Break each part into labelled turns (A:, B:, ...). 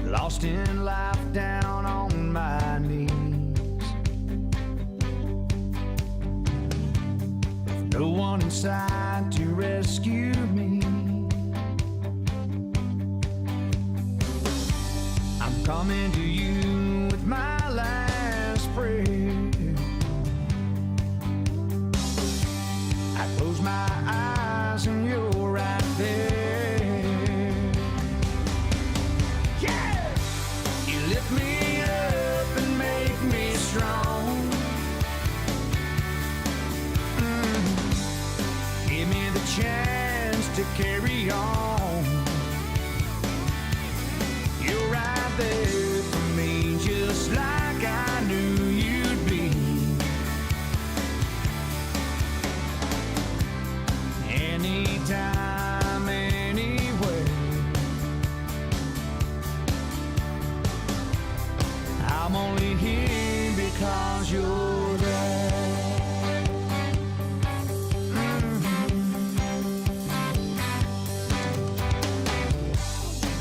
A: Lost in life down on my knees, with no one inside to rescue me. I'm coming to you with my last prayer. I close my eyes and you're right there. Lift me up and make me strong. Give me the chance to carry on. You're right there for me, just like I knew you'd be. Anytime, anywhere, I'm only here because you're there.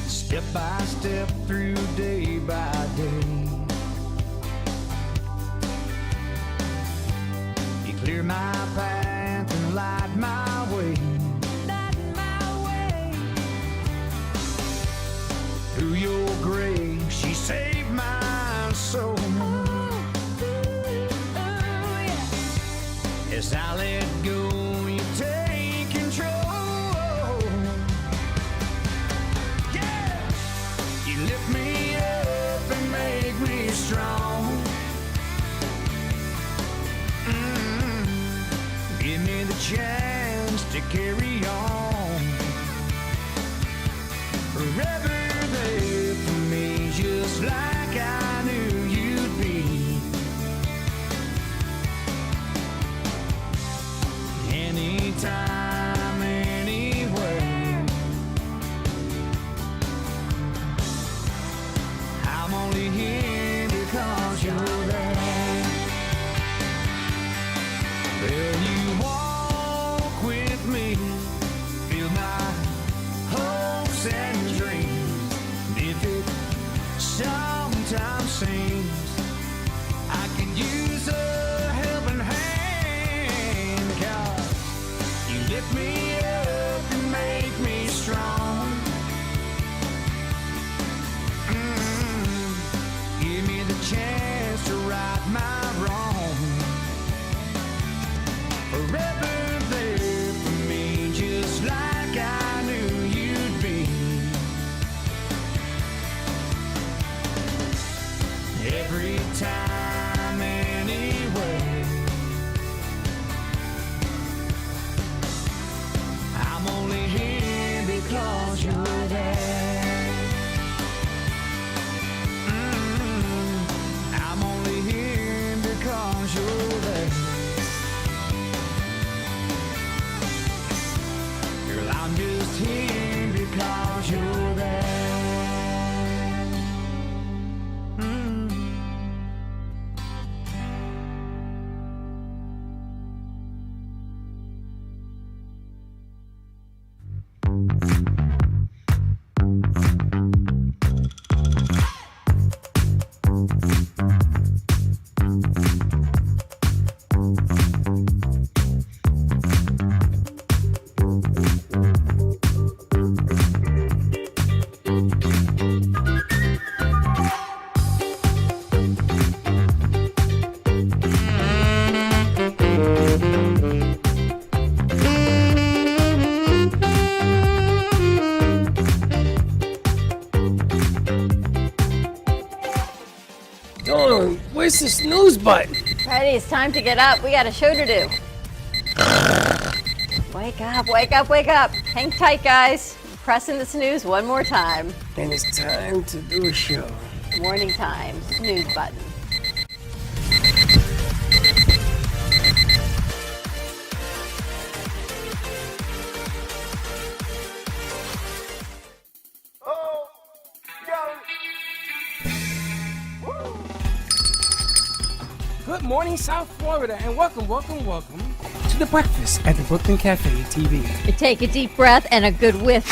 A: Step by step through day by day, you clear my path and light my way. Through your grace, she saved my soul. As I let go, you take control. Yeah, you lift me up and make me strong. Give me the chance to carry on. Forever there for me, just like I knew you'd be. Anytime, anywhere, I'm only here because you're there. Will you walk with me, feel my hopes and dreams? If it sometimes seems I could use a helping hand, 'cause you lift me up and make me strong. Give me the chance to right my wrong. Forever there for me, just like I knew you'd be. Every time, anywhere, I'm only here because you're there. I'm only here because you're there. Girl, I'm just here because you're there.
B: Dawn, where's the snooze button?
C: Freddie, it's time to get up. We got a show to do. Wake up, wake up, wake up. Hang tight, guys. Pressing the snooze one more time.
B: And it's time to do a show.
C: Morning time, snooze button.
A: Oh, yeah.
B: Good morning, South Florida, and welcome to the breakfast at the Brooklyn Cafe TV.
C: Take a deep breath and a good whiff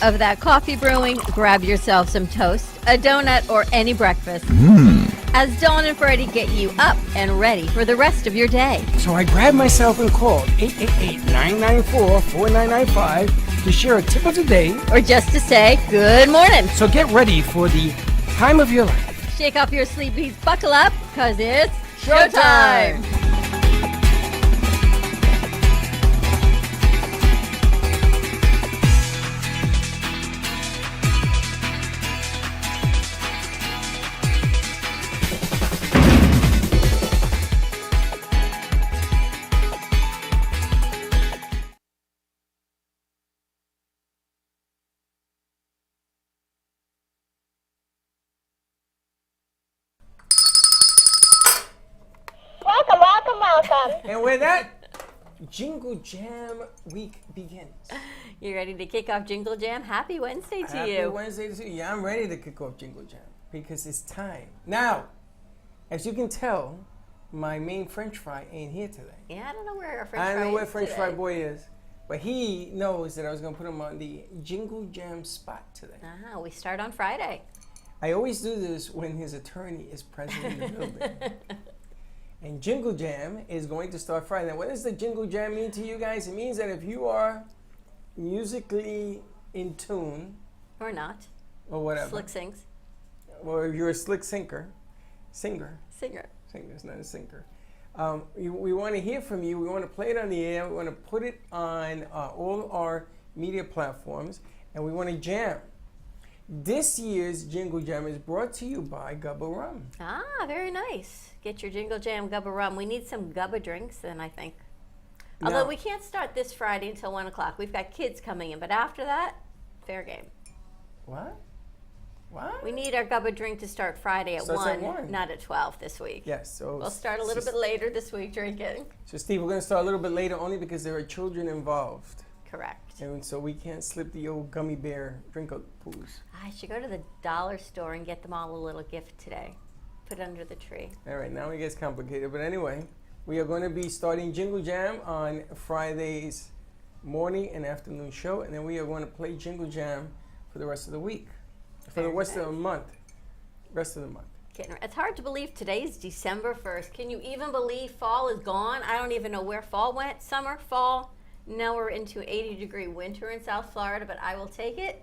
C: of that coffee brewing. Grab yourself some toast, a donut, or any breakfast. As Dawn and Freddie get you up and ready for the rest of your day.
B: So I grabbed myself and called 888-994-4995 to share a tip of the day.
C: Or just to say good morning.
B: So get ready for the time of your life.
C: Shake off your sleepies, buckle up, because it's showtime.
D: Welcome.
B: And with that, Jingle Jam week begins.
C: You ready to kick off Jingle Jam? Happy Wednesday to you.
B: Happy Wednesday to you. Yeah, I'm ready to kick off Jingle Jam because it's time. Now, as you can tell, my main French fry ain't here today.
C: Yeah, I don't know where our French
B: I
C: fry
B: don't know where
C: is
B: French
C: today.
B: fry boy is, but he knows that I was going to put him on the Jingle Jam spot today.
C: We start on Friday.
B: I always do this when his attorney is present in the building. And Jingle Jam is going to start Friday. Now, what does the Jingle Jam mean to you guys? It means that if you are musically in tune,
C: Or not.
B: or whatever,
C: Slick sings.
B: or if you're a slick singer,
C: Singer.
B: singer's not a sinker. We want to hear from you. We want to play it on the air. We want to put it on all our media platforms, and we want to jam. This year's Jingle Jam is brought to you by Gubba Rum.
C: Very nice. Get your Jingle Jam Gubba Rum. We need some Gubba drinks then, I think. Although
B: No.
C: we can't start this Friday until 1 o'clock. We've got kids coming in, but after that, fair game.
B: What? What?
C: We need our Gubba drink to start Friday at
B: Starts
C: 1,
B: at 1.
C: not at 12 this week.
B: Yes. So
C: We'll start a little bit later this week drinking.
B: So Steve, we're going to start a little bit later only because there are children involved.
C: Correct.
B: And so we can't slip the old gummy bear drink of poos.
C: I should go to the dollar store and get them all a little gift today. Put under the tree.
B: All right, now it gets complicated. But anyway, we are going to be starting Jingle Jam on Friday's morning and afternoon show. And then we are going to play Jingle Jam for the rest of the week. For the rest of the month. Rest of the month.
C: It's hard to believe today's December 1st. Can you even believe fall is gone? I don't even know where fall went. Summer, fall. Now we're into 80-degree winter in South Florida, but I will take it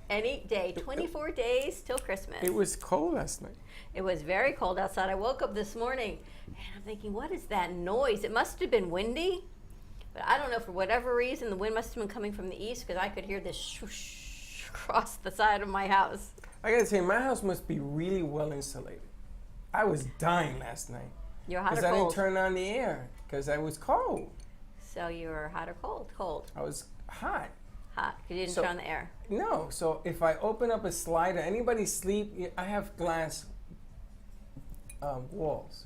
C: any day. 24 days till Christmas.
B: It was cold last night.
C: It was very cold outside. I woke up this morning and I'm thinking, what is that noise? It must have been windy, but I don't know, for whatever reason, the wind must have been coming from the east because I could hear this swoosh across the side of my house.
B: I got to say, my house must be really well insulated. I was dying last night.
C: You're hot or
B: because I
C: cold?
B: didn't turn on the air because I was cold.
C: So you were hot or cold? Cold.
B: I was hot.
C: Hot, because you didn't
B: So-
C: turn on the air.
B: No, so if I open up a slider, anybody sleep? I have glass walls.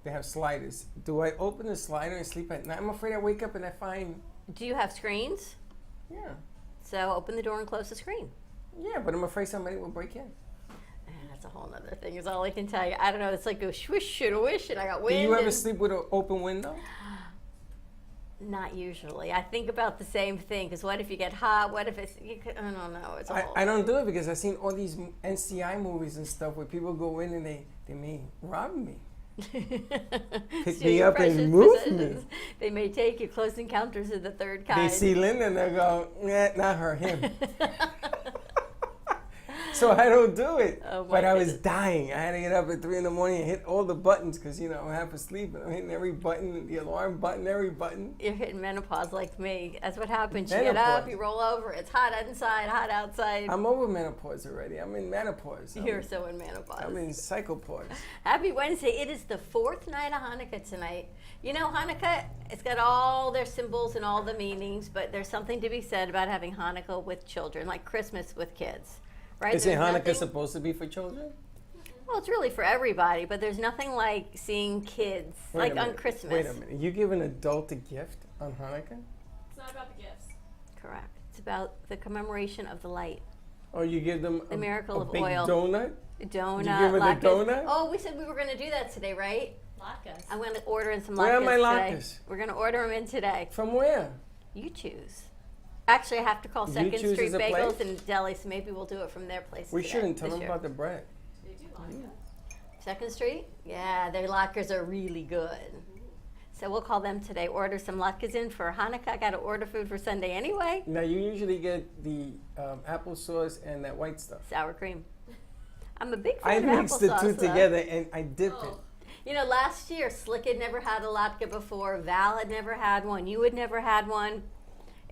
B: They have sliders. Do I open the slider and sleep at night? I'm afraid I wake up and I find,
C: Do you have screens?
B: yeah,
C: So open the door and close the screen.
B: yeah, but I'm afraid somebody will break in.
C: That's a whole nother thing, is all I can tell you. I don't know, it's like a swish and a wish, and I got
B: Do
C: wind.
B: you ever
C: and-
B: sleep with an open window?
C: Not usually. I think about the same thing, because what if you get hot? What if it's, I don't know. It's a whole
B: I don't do it because I've seen all these NCI movies and stuff where people go in and they may rob me. Pick
C: Steal
B: me
C: your
B: up and
C: precious
B: move
C: possessions.
B: me.
C: They may take you. Close encounters of the third kind.
B: They see Linda and they go, nah, not her, him. So I don't do it.
C: Oh, my
B: but I was
C: goodness.
B: dying. I had to get up at 3 in the morning and hit all the buttons because, you know, I'm half asleep and I'm hitting every button, the alarm button, every button.
C: You're hitting menopause like me. That's what happens. You get up,
B: Menopause.
C: you roll over. It's hot inside, hot outside.
B: I'm over menopause already. I'm in menopause.
C: You're so in menopause.
B: I'm in psychopause.
C: Happy Wednesday. It is the 4th night of Hanukkah tonight. You know, Hanukkah, it's got all their symbols and all the meanings, but there's something to be said about having Hanukkah with children, like Christmas with kids. Right?
B: Isn't
C: There's
B: Hanukkah
C: nothing-
B: supposed to be for children?
C: Well, it's really for everybody, but there's nothing like seeing kids, like on Christmas.
B: Wait a minute. You give an adult a gift on Hanukkah?
D: It's not about the gifts.
C: Correct. It's about the commemoration of the light.
B: Or you give them
C: The miracle
B: a
C: of
B: big
C: oil.
B: donut?
C: Donut.
B: give it a
C: latkes.
B: donut?
C: Oh, we said we were going to do that today, right?
D: Latkes.
C: I'm going to order in some latkes
B: Where are my
C: today.
B: latkes?
C: We're going to order them in today.
B: From where?
C: You choose. Actually, I have to call Second
B: Choose
C: Street
B: is a
C: Bagels
B: place?
C: and Deli, so maybe we'll do it from their place
B: We
C: today,
B: shouldn't tell
C: this
B: them
C: year.
B: about the bread.
D: They do latkes.
C: Second Street? Yeah, their latkes are really good. So we'll call them today, order some latkes in for Hanukkah. I got to order food for Sunday anyway.
B: Now, you usually get the applesauce and that white stuff.
C: Sour cream. I'm a big
B: I
C: fan of
B: mix the
C: applesauce,
B: two
C: though.
B: together and I dip it.
D: Oh,
C: You know, last year, Slick had never had a latke before. Val had never had one. You had never had one.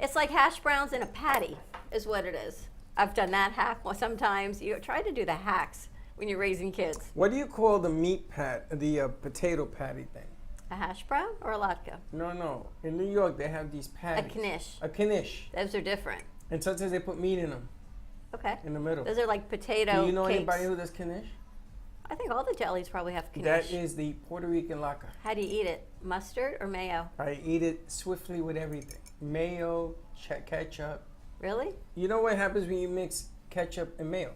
C: It's like hash browns in a patty is what it is. I've done that hack sometimes. You try to do the hacks when you're raising kids.
B: What do you call the the potato patty thing?
C: A hash brown or a latke?
B: No. In New York, they have these
C: A
B: patties.
C: knish.
B: A knish.
C: Those are different.
B: And sometimes they put meat in them,
C: Okay.
B: in the middle.
C: Those are like potato
B: Do you know
C: cakes.
B: anybody who does knish?
C: I think all the delis probably have knish.
B: That is the Puerto Rican latke.
C: How do you eat it? Mustard or mayo?
B: I eat it swiftly with everything. Mayo, ketchup.
C: Really?
B: You know what happens when you mix ketchup and mayo?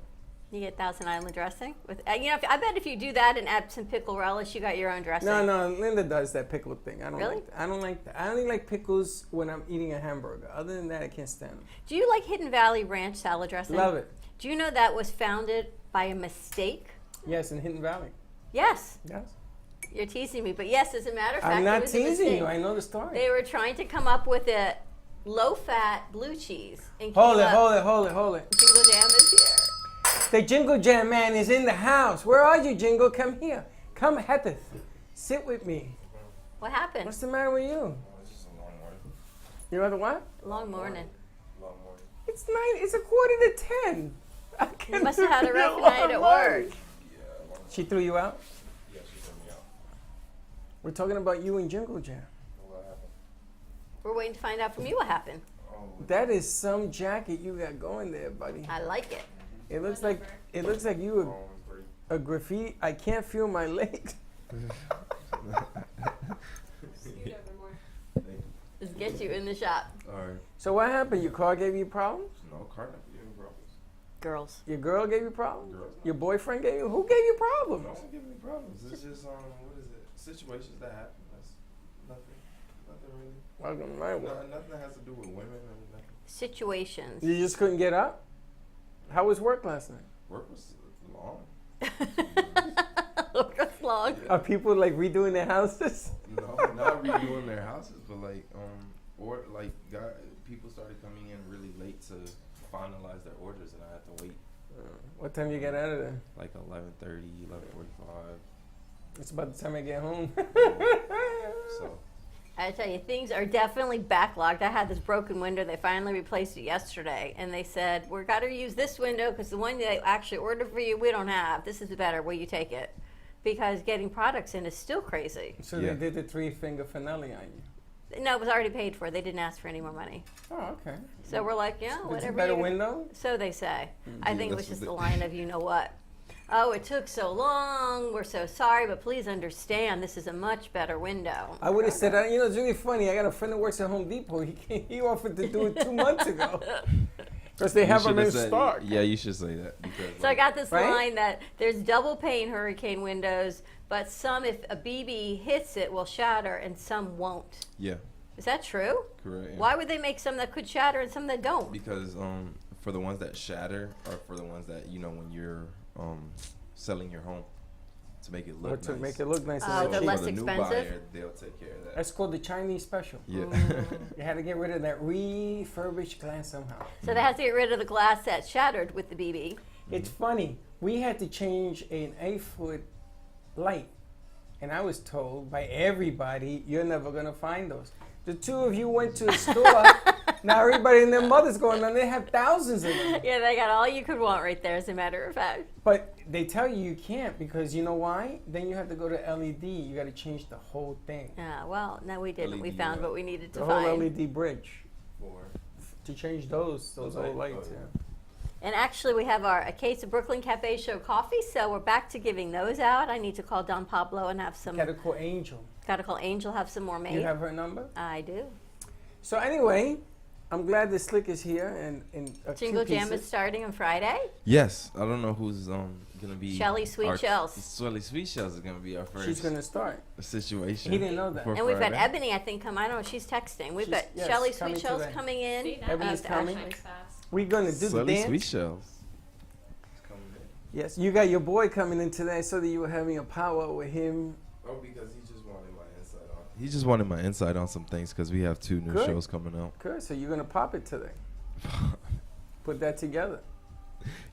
C: You get Thousand Island dressing with. You know, I bet if you do that and add some pickle relish, you got your own dressing.
B: No, Linda does that pickle thing. I don't
C: Really?
B: like that. I don't like that. I only like pickles when I'm eating a hamburger. Other than that, I can't stand them.
C: Do you like Hidden Valley Ranch salad dressing?
B: Love it.
C: Do you know that was founded by a mistake?
B: Yes, in Hidden Valley.
C: Yes.
B: Yes.
C: You're teasing me, but yes, as a matter of fact,
B: I'm
C: it
B: not
C: was a
B: teasing
C: mistake.
B: you. I know the story.
C: They were trying to come up with a low-fat blue cheese. And
B: Hold
C: came
B: it,
C: up-
B: hold it.
C: Jingle Jam is here.
B: The Jingle Jam man is in the house. Where are you, Jingle? Come here. Come, Hetith. Sit with me.
C: What happened?
B: What's the matter with you?
E: It's just a long morning.
B: You know the what?
C: Long morning.
E: Long morning.
B: It's 9. It's 9:45. I
C: You
B: can't
C: must have had a
B: do
C: rough
B: no
C: night at
B: more.
C: work.
E: Yeah, long
B: She threw you out?
E: Yeah, she threw me out.
B: We're talking about you and Jingle Jam.
E: What happened?
C: We're waiting to find out from you what happened.
E: Oh,
B: That is some jacket you got going there, buddy.
C: I like it.
B: It looks like you
E: three.
B: a graffiti. I can't feel my legs.
D: scoot over more.
C: Just get you in the shop.
E: Alright.
B: So what happened? Your car gave you problems?
E: No, car never gave me problems.
C: Girls.
B: Your girl gave you problems?
E: Girls.
B: Your boyfriend gave you? Who gave you
E: No
B: problems?
E: one gave me problems. It's just what is it? Situations that happen. That's nothing. Nothing really.
B: Welcome to my world.
E: Nothing has to do with women or nothing.
C: Situations.
B: You just couldn't get up? How was work last night?
E: Work was long.
C: That's long.
B: Are people like redoing their houses?
E: No, not redoing their houses, but people started coming in really late to finalize their orders, and I had to wait
B: What time you get out of there?
E: like 11:30, 11:45.
B: It's about the time I get home.
E: So
C: I tell you, things are definitely backlogged. I had this broken window. They finally replaced it yesterday, and they said, we've got to use this window because the one they actually ordered for you, we don't have. This is better. Will you take it? Because getting products in is still crazy.
B: So
E: Yeah.
B: they did the 3-finger finale on you.
C: No, it was already paid for. They didn't ask for any more money.
B: Oh, okay.
C: So we're like, yeah,
B: It's
C: whatever.
B: a better
C: you-
B: window?
C: So they say. I
E: Yeah,
C: think it was
E: that's
C: just
E: what
C: the
E: they-
C: line of you know what. Oh, it took so long. We're so sorry, but please understand this is a much better window.
B: I would have said, it's really funny. I got a friend that works at Home Depot. He offered to do it 2 months ago. Because they have them in stock.
E: Yeah, you should say that because.
C: So I got this
B: Right?
C: line that there's double pane hurricane windows, but some, if a BB hits it, will shatter and some won't.
E: Yeah,
C: Is that true?
E: correct. Yeah.
C: Why would they make some that could shatter and some that don't?
E: Because for the ones that shatter, or for the ones that when you're selling your home to make it
B: Or
E: look
B: to
E: nice.
B: make it look nice
C: Oh,
B: and
C: they're
B: cheap.
C: less
E: for the new
C: expensive?
E: buyer, they'll take care of that.
B: That's called the Chinese special.
E: Yeah.
B: You had to get rid of that refurbished glass somehow.
C: So they have to get rid of the glass that shattered with the BB.
B: It's funny. We had to change an 8-foot light. And I was told by everybody, you're never going to find those. The two of you went to a store. Now everybody and their mother's going on. They have thousands of them.
C: Yeah, they got all you could want right there, as a matter of fact.
B: But they tell you can't because you know why? Then you have to go to LED. You got to change the whole thing.
C: Well, no, we didn't. We
E: LED
C: found
E: what?
C: what we needed to
B: The whole
C: find.
B: LED bridge.
E: For
B: To change those old
E: lights,
B: lights.
E: oh,
B: Yeah.
C: And actually, we have a case of Brooklyn Cafe Show coffee, so we're back to giving those out. I need to call Don Pablo and have some.
B: Got to call Angel.
C: Got to call Angel, have some more made.
B: You have her number?
C: I do.
B: So anyway, I'm glad the Slick is here and
C: Jingle Jam is starting on Friday.
E: Yes, I don't know who's gonna be.
C: Shelly Sweet Shells.
E: Shelly Sweet Shells is gonna be our first.
B: She's gonna start.
E: Situation.
B: He didn't know that.
E: for
C: And we've got
E: Friday.
C: Ebony, I think, come. I don't know. She's texting. We've got
B: Yes,
C: Shelly
B: coming
C: Sweet Shells
B: today.
C: coming in.
D: See, that
B: Ebony's
D: was
B: coming.
D: actually fast.
B: We're gonna do the
E: Shelly
B: dance.
E: Sweet Shells.
B: Yes, you got your boy coming in today, so that you were having a powwow with him.
E: Oh, because he just wanted my insight on. He just wanted my insight on some things because we have 2 new
B: Good.
E: shows coming out.
B: Good. So you're gonna pop it today. Put that together.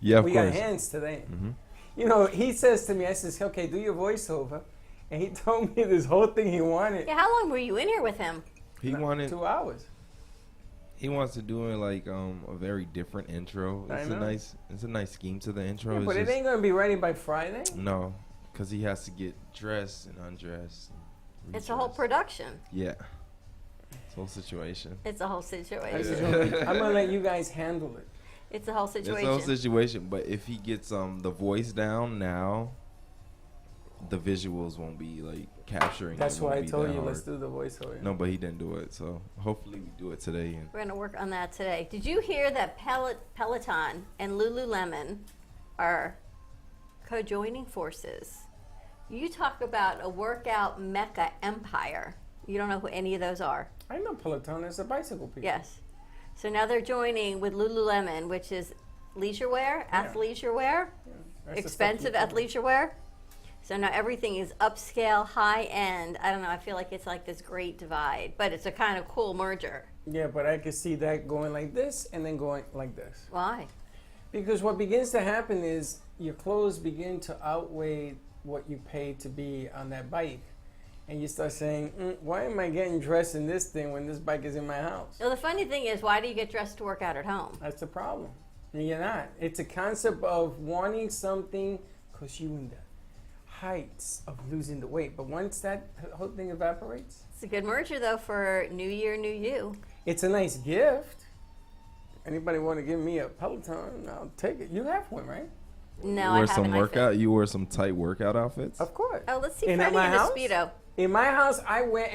E: Yeah, of
B: We
E: course.
B: got hands today.
E: Mhm.
B: You know, he says to me, I says, okay, do your voiceover. And he told me this whole thing he wanted.
C: Yeah, how long were you in here with him?
E: He wanted.
B: 2 hours.
E: He wants to do it like a very different intro.
B: I
E: It's
B: know.
E: a nice scheme to the intro.
B: Yeah,
E: It's
B: but it
E: just-
B: ain't gonna be ready by Friday.
E: No, because he has to get dressed and undressed. And
C: It's a whole
E: redressed.
C: production.
E: Yeah. It's a whole situation.
C: It's a whole
B: I'm
C: situation.
B: gonna let you guys handle it.
C: It's a whole
E: It's a
C: situation.
E: whole situation. But if he gets the voice down now, the visuals won't be like capturing.
B: That's
E: it won't
B: why I
E: be
B: told
E: that
B: you let's
E: hard.
B: do the voiceover.
E: No, but he didn't do it. So hopefully we do it today. And
C: We're going to work on that today. Did you hear that Peloton and Lululemon are co-joining forces? You talk about a workout mecca empire. You don't know who any of those are.
B: I know Peloton is a bicycle people.
C: Yes. So now they're joining with Lululemon, which is leisure wear, athleisure wear,
B: That's the
C: expensive
B: stuff you do.
C: athleisure wear. So now everything is upscale, high end. I don't know. I feel like it's like this great divide, but it's a kind of cool merger.
B: Yeah, but I could see that going like this and then going like this.
C: Why?
B: Because what begins to happen is your clothes begin to outweigh what you pay to be on that bike. And you start saying, why am I getting dressed in this thing when this bike is in my house?
C: Well, the funny thing is, why do you get dressed to work out at home?
B: That's the problem. And you're not. It's a concept of wanting something because you in the heights of losing the weight. But once that whole thing evaporates,
C: It's a good merger, though, for New Year, New You.
B: it's a nice gift. Anybody want to give me a Peloton? I'll take it. You have one, right?
C: No,
E: you
C: I
E: wear
C: haven't.
E: some
C: I feel-
E: workout. You wear some tight workout outfits.
B: Of course.
C: Oh, let's see
B: And at
C: Freddie
B: my
C: in the
B: house?
C: Speedo.
B: In my house, I wear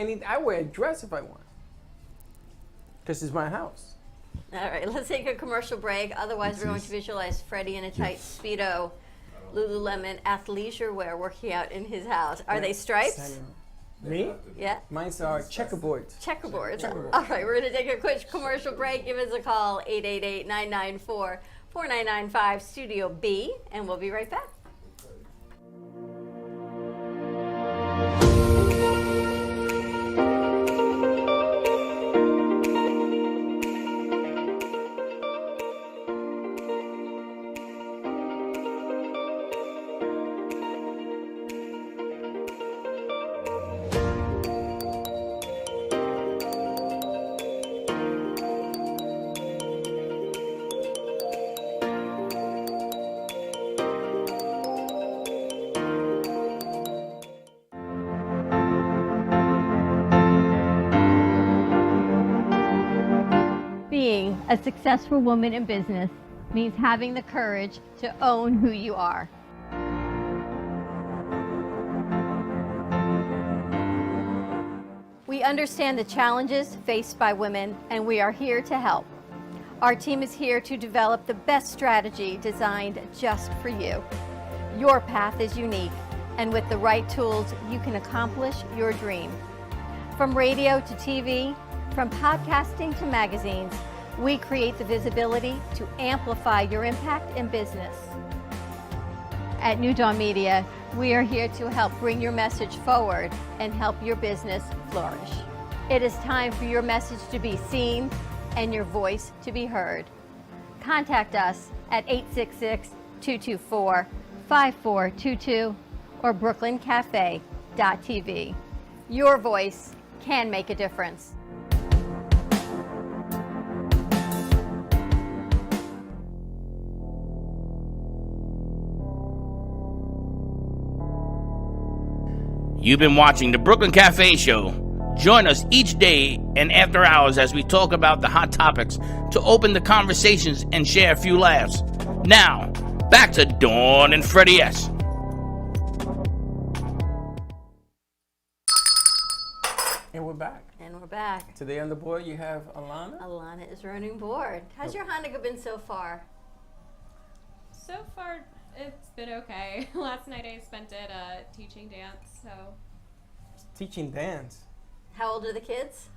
B: a dress if I want. Because it's my house.
C: All right, let's take a commercial break. Otherwise, we're going to visualize Freddie in a tight Speedo, Lululemon athleisure wear working out in his house. Are they stripes?
B: Samuel. Me?
C: Yeah.
B: Mine's are checkerboards.
C: Checkerboards.
B: Checkerboard.
C: All right, we're going to take a quick commercial break. Give us a call, 888-994-4995, Studio B, and we'll be right back. Being a successful woman in business means having the courage to own who you are. We understand the challenges faced by women, and we are here to help. Our team is here to develop the best strategy designed just for you. Your path is unique, and with the right tools, you can accomplish your dream. From radio to TV, from podcasting to magazines, we create the visibility to amplify your impact in business. At New Dawn Media, we are here to help bring your message forward and help your business flourish. It is time for your message to be seen and your voice to be heard. Contact us at 866-224-5422 or brooklyncafe.tv. Your voice can make a difference.
F: You've been watching the Brooklyn Cafe Show. Join us each day and after hours as we talk about the hot topics to open the conversations and share a few laughs. Now, back to Dawn and Freddie S.
B: And we're back.
C: And we're back.
B: Today on the board you have Alana.
C: Alana is running board. How's your Hanukkah been so far?
D: So far, it's been okay. Last night I spent it teaching dance, so.
B: Teaching dance.
C: How old are the kids?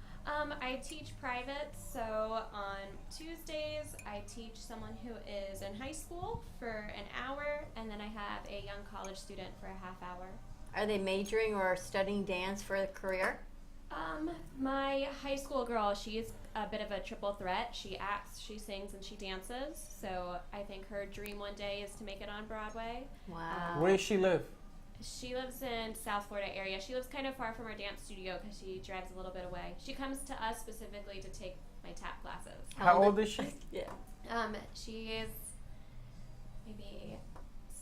D: I teach private, so on Tuesdays I teach someone who is in high school for an hour, and then I have a young college student for a half hour.
C: Are they majoring or studying dance for a career?
D: My high school girl, she's a bit of a triple threat. She acts, she sings, and she dances. So I think her dream one day is to make it on Broadway.
C: Wow.
B: Where does she live?
D: She lives in South Florida area. She lives kind of far from our dance studio because she drives a little bit away. She comes to us specifically to take my tap classes.
B: How old is she?
C: Yeah.
D: She is maybe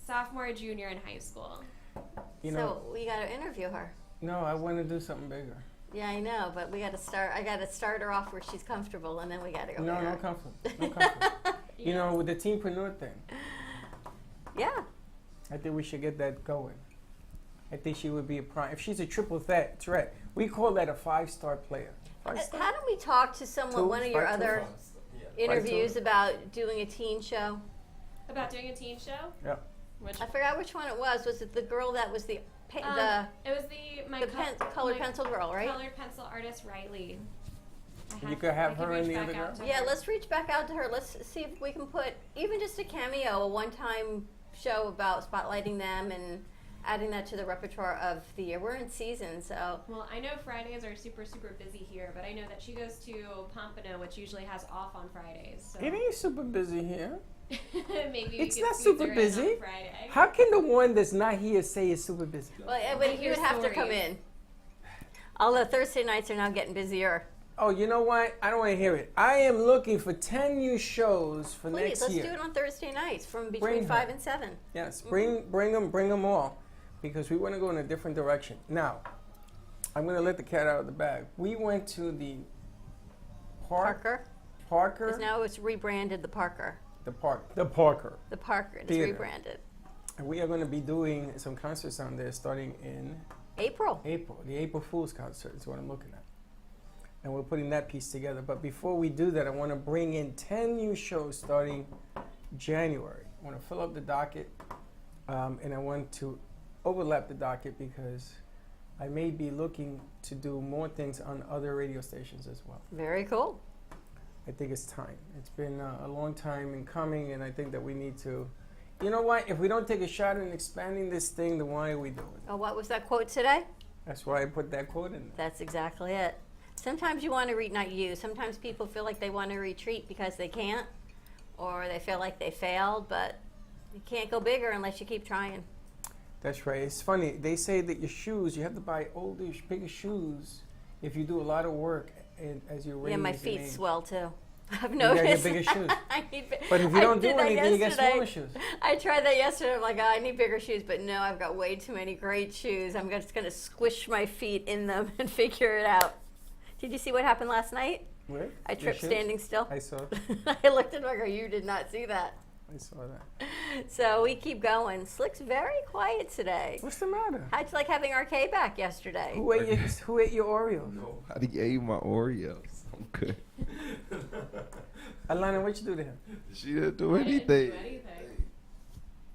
D: sophomore, junior in high school.
B: You know,
C: So we got to interview her.
B: no, I want to do something bigger.
C: Yeah, I know, but we got to start. I got to start her off where she's comfortable, and then we got to go.
B: No,
C: bigger.
B: no comfort. No comfort. You know, with the teenpreneur thing,
C: Yeah.
B: I think we should get that going. I think she would be a prime. If she's a triple threat, we call that a 5-star player. 5-star?
C: How don't we talk to someone, one of your
B: 5-2.
C: other interviews about doing a teen show?
D: About doing a teen show?
B: Yeah.
D: Which
C: I forgot which one it was. Was it the girl that was the
D: it was
C: colored pencil girl, right?
D: Colored pencil artist Riley.
B: You could have
D: I
B: her
D: reach
B: and the
D: back
B: other
D: out
B: girl?
D: to
C: Yeah,
D: her.
C: let's reach back out to her. Let's see if we can put even just a cameo, a one-time show about spotlighting them and adding that to the repertoire of the year. We're in season, so
D: Well, I know Fridays are super, super busy here, but I know that she goes to Pompano, which usually has off on Fridays. So
B: It ain't super busy here.
D: maybe
B: It's
D: we could
B: not
D: squeeze
B: super
D: her
B: busy.
D: in on Friday.
B: How can the one that's not here say it's super busy?
C: well, but you
D: hear
C: would have to come
D: stories.
C: in. Although Thursday nights are now getting busier.
B: Oh, you know what? I don't want to hear it. I am looking for 10 new shows for
C: Please,
B: next
C: let's
B: year.
C: do it on Thursday nights from
B: Bring
C: between
B: her.
C: 5 and 7.
B: Yes, bring them all, because we want to go in a different direction. Now, I'm going to let the cat out of the bag. We went to the
C: Parker.
B: Parker,
C: Because now it's rebranded the Parker.
B: the Parker,
C: The Parker. It's
B: Theater.
C: rebranded.
B: and we are going to be doing some concerts on there starting in
C: April.
B: April. The April Fool's concert is what I'm looking at, and we're putting that piece together. But before we do that, I want to bring in 10 new shows starting January. I want to fill up the docket, and I want to overlap the docket because I may be looking to do more things on other radio stations as well.
C: Very cool.
B: I think it's time. It's been a long time in coming, and I think that we need to. You know what? If we don't take a shot in expanding this thing, then why are we doing it?
C: Oh, what was that quote today?
B: That's why I put that quote in there.
C: That's exactly it. Sometimes you want to not you. Sometimes people feel like they want to retreat because they can't, or they feel like they failed, but you can't go bigger unless you keep trying.
B: That's right. It's funny. They say that your shoes, you have to buy older, bigger shoes if you do a lot of work as you're raising.
C: Yeah, my feet swell too. I've
B: You gotta
C: noticed.
B: get bigger shoes.
C: I need
B: But if you
C: I
B: don't do
C: did that
B: anything, you get
C: yesterday.
B: smaller shoes.
C: I tried that yesterday. I'm like, oh, I need bigger shoes, but no, I've got way too many great shoes. I'm just going to squish my feet in them and figure it out. Did you see what happened last night?
B: Where?
C: I
B: Your
C: tripped
B: shoes?
C: standing still.
B: I saw.
C: I looked at her and go, you did not see that.
B: I saw that.
C: So we keep going. Slick's very quiet today.
B: What's the matter?
C: How'd you like having RK back yesterday?
B: Who ate your Oreos?
E: Nobody ate my Oreos. I'm good.
B: Alana, what you do to him?
E: She didn't do
D: I didn't
E: anything.
D: do anything.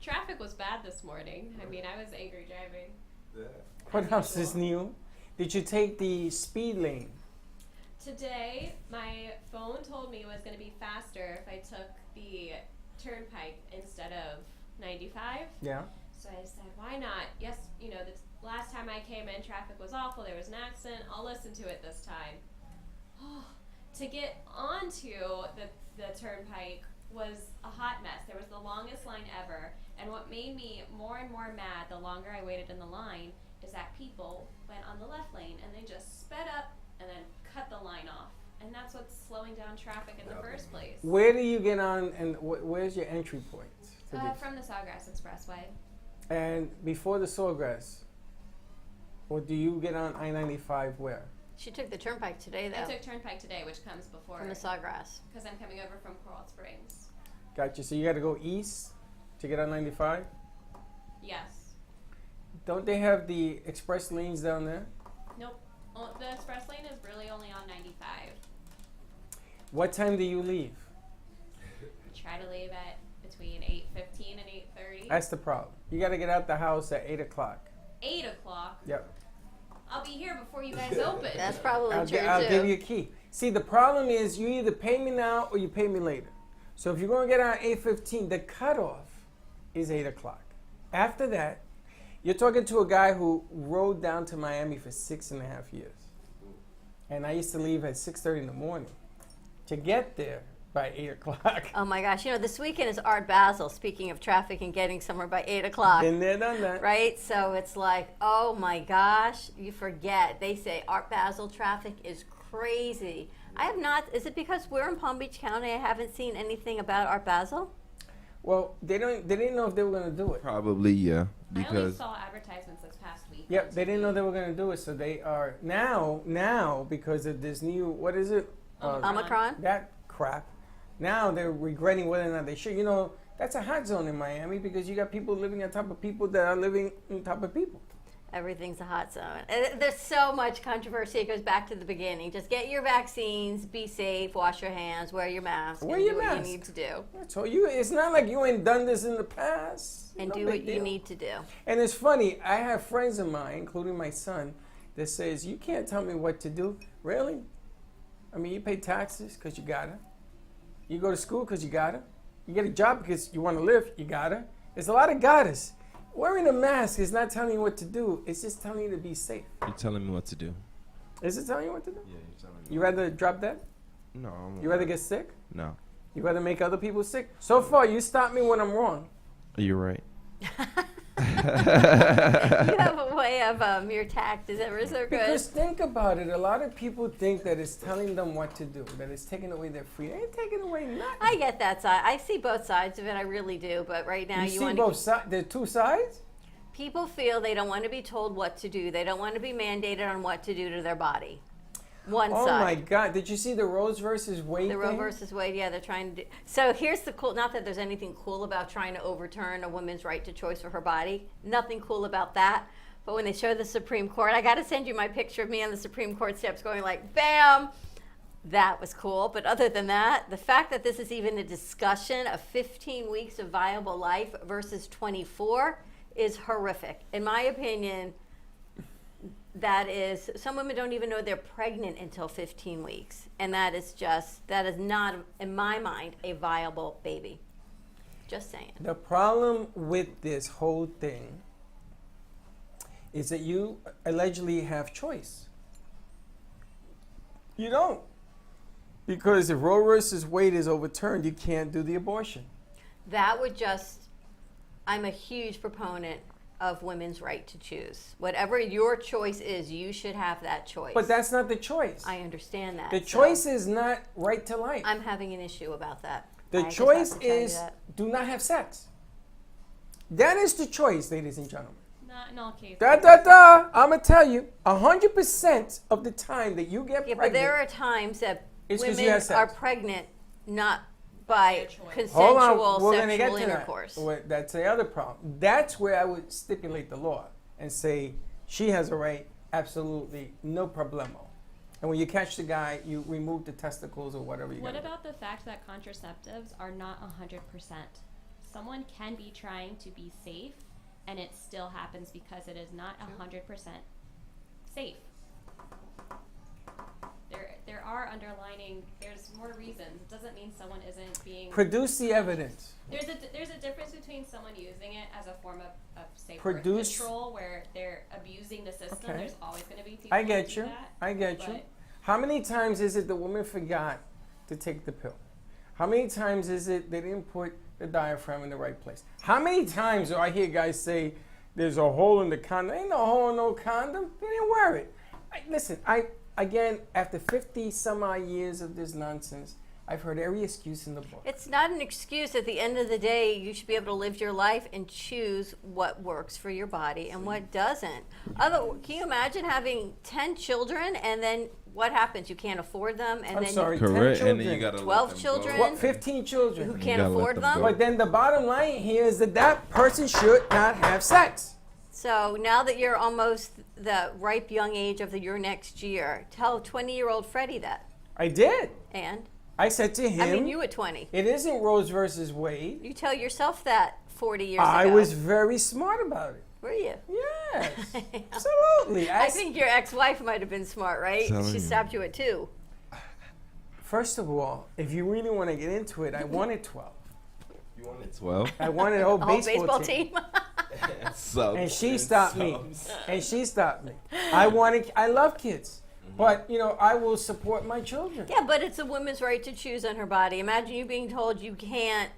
D: Traffic was bad this morning. I mean, I was angry driving.
B: What else is new? Did you take the speed lane?
D: Today, my phone told me it was going to be faster if I took the turnpike instead of 95.
B: Yeah.
D: So I said, why not? Yes, you know, the last time I came in, traffic was awful. There was an accident. I'll listen to it this time. To get onto the turnpike was a hot mess. There was the longest line ever. And what made me more and more mad the longer I waited in the line is that people went on the left lane and they just sped up and then cut the line off. And that's what's slowing down traffic in the first place.
B: Where do you get on, and where's your entry point? to the-
D: From the Sawgrass Expressway.
B: And before the Sawgrass, or do you get on I-95 where?
C: She took the turnpike today,
D: I
C: though,
D: took Turnpike today, which comes before,
C: from the Sawgrass.
D: because I'm coming over from Coral Springs.
B: Gotcha. So you got to go east to get on 95?
D: Yes.
B: Don't they have the express lanes down there?
D: Nope. The express lane is really only on 95.
B: What time do you leave?
D: Try to leave at between 8:15 and 8:30.
B: That's the problem. You got to get out the house at 8 o'clock.
D: 8 o'clock.
B: Yep.
D: I'll be here before you guys open.
C: That's probably true
B: I'll
C: too.
B: give you a key. See, the problem is you either pay me now or you pay me later. So if you're going to get out at 8:15, the cutoff is 8 o'clock. After that, you're talking to a guy who rode down to Miami for 6.5 years. And I used to leave at 6:30 in the morning to get there by 8 o'clock.
C: Oh my gosh, this weekend is Art Basel, speaking of traffic and getting somewhere by 8 o'clock.
B: Been there, done that.
C: Right? So it's like, oh my gosh, you forget. They say Art Basel traffic is crazy. I have not, is it because we're in Palm Beach County I haven't seen anything about Art Basel?
B: Well, they didn't know if they were going to do it.
E: Probably, yeah.
D: I only
E: Because
D: saw advertisements this past week.
B: Yep, they didn't know they were going to do it, so they are now because of this new, what is it?
C: Omicron?
B: That crap. Now they're regretting whether or not they should. That's a hot zone in Miami because you got people living on top of people that are living on top of people.
C: Everything's a hot zone. There's so much controversy. It goes back to the beginning. Just get your vaccines, be safe, wash your hands, wear your mask,
B: Wear
C: and
B: your
C: do what
B: mask.
C: you need to do.
B: That's all you. It's not like you ain't done this in the past.
C: And
B: No
C: do
B: big
C: what you
B: deal.
C: need to do.
B: And it's funny. I have friends of mine, including my son, that says, "You can't tell me what to do." Really? I mean, you pay taxes because you gotta. You go to school because you gotta. You get a job because you want to live. You gotta. There's a lot of gotta. Wearing a mask is not telling you what to do. It's just telling you to be safe.
E: you're telling me what to do.
B: Is it telling you what to do?
E: Yeah, you're telling me.
B: You rather drop dead?
E: No. I'm
B: You rather get sick?
E: No.
B: You rather make other people sick? So far, you stop me when I'm wrong.
E: You're right.
C: You have a way of your tact is ever so good.
B: Because think about it. A lot of people think that it's telling them what to do, that it's taking away their freedom. It ain't taking away nothing.
C: I get that side. I see both sides of it. I really do. But right now,
B: You see
C: want
B: both sides? There are two sides?
C: people feel they don't want to be told what to do. They don't want to be mandated on what to do to their body. One
B: Oh
C: side.
B: my God! Did you see the Rose versus Wade
C: The Roe
B: thing?
C: versus Wade, yeah, they're trying to do. So here's the cool, not that there's anything cool about trying to overturn a woman's right to choice for her body. Nothing cool about that. But when they show the Supreme Court, I got to send you my picture of me on the Supreme Court steps going like, bam! That was cool. But other than that, the fact that this is even a discussion of 15 weeks of viable life versus 24 is horrific. In my opinion, that is, some women don't even know they're pregnant until 15 weeks. And that is not, in my mind, a viable baby. Just saying.
B: The problem with this whole thing is that you allegedly have choice. You don't. Because if Roe versus Wade is overturned, you can't do the abortion.
C: That would just, I'm a huge proponent of women's right to choose. Whatever your choice is, you should have that choice.
B: But that's not the choice.
C: I understand that.
B: The
C: So
B: choice is not right to life.
C: I'm having an issue about that.
B: The
C: I just
B: choice
C: have to tell you
B: is
C: that.
B: do not have sex. That is the choice, ladies and gentlemen.
D: Not in all cases.
B: I'm going to tell you, 100% of the time that you get
C: Yeah, but
B: pregnant.
C: there are times that
B: It's 'cause you
C: women
B: had sex.
C: are pregnant not by
D: Their choice.
C: consensual
B: Hold on, we're gonna
C: sexual
B: get to
C: intercourse.
B: that. Well, that's the other problem. That's where I would stipulate the law and say she has a right, absolutely, no problemo. And when you catch the guy, you remove the testicles or whatever you
D: What
B: got.
D: about the fact that contraceptives are not 100%? Someone can be trying to be safe, and it still happens because it is not 100% safe. There are underlining. There's more reasons. It doesn't mean someone isn't being.
B: Produce the evidence.
D: There's a difference between someone using it as a form of say birth
B: Produce-
D: control, where they're abusing the system.
B: Okay.
D: There's always going to be people.
B: I
D: who
B: get
D: do
B: you.
D: that,
B: I get you.
D: but
B: How many times is it the woman forgot to take the pill? How many times is it they didn't put the diaphragm in the right place? How many times do I hear guys say there's a hole in the condom? Ain't no hole in no condom. They didn't wear it. Listen, again, after 50 some odd years of this nonsense, I've heard every excuse in the book.
C: It's not an excuse. At the end of the day, you should be able to live your life and choose what works for your body and what doesn't. Can you imagine having 10 children and then what happens? You can't afford them, and
B: I'm
C: then
B: sorry, 10
E: Correct. And then
B: children.
E: you gotta
C: 12
E: let them
C: children?
E: Go.
B: What, 15 children?
C: who
E: You
C: can't
E: gotta let
C: afford
E: them
C: them.
E: go.
B: But then the bottom line here is that that person should not have sex.
C: So now that you're almost the ripe young age of your next year, tell 20-year-old Freddie that.
B: I did.
C: And
B: I said to him,
C: I mean, you at 20.
B: it isn't Rose versus Wade.
C: You tell yourself that 40 years
B: I
C: ago.
B: was very smart about it.
C: Were you?
B: Yes, absolutely.
C: I think your ex-wife might have been smart, right?
E: Telling
C: She
E: you.
C: stopped you at 2.
B: First of all, if you really want to get into it, I wanted 12.
E: You wanted 12?
B: I wanted a whole
C: The whole
B: baseball,
C: baseball
B: team.
C: team.
E: Subs
B: And she
E: and
B: stopped me.
E: subs.
B: And she stopped me. I love kids, but I will support my children.
C: Yeah, but it's a woman's right to choose on her body. Imagine you being told you can't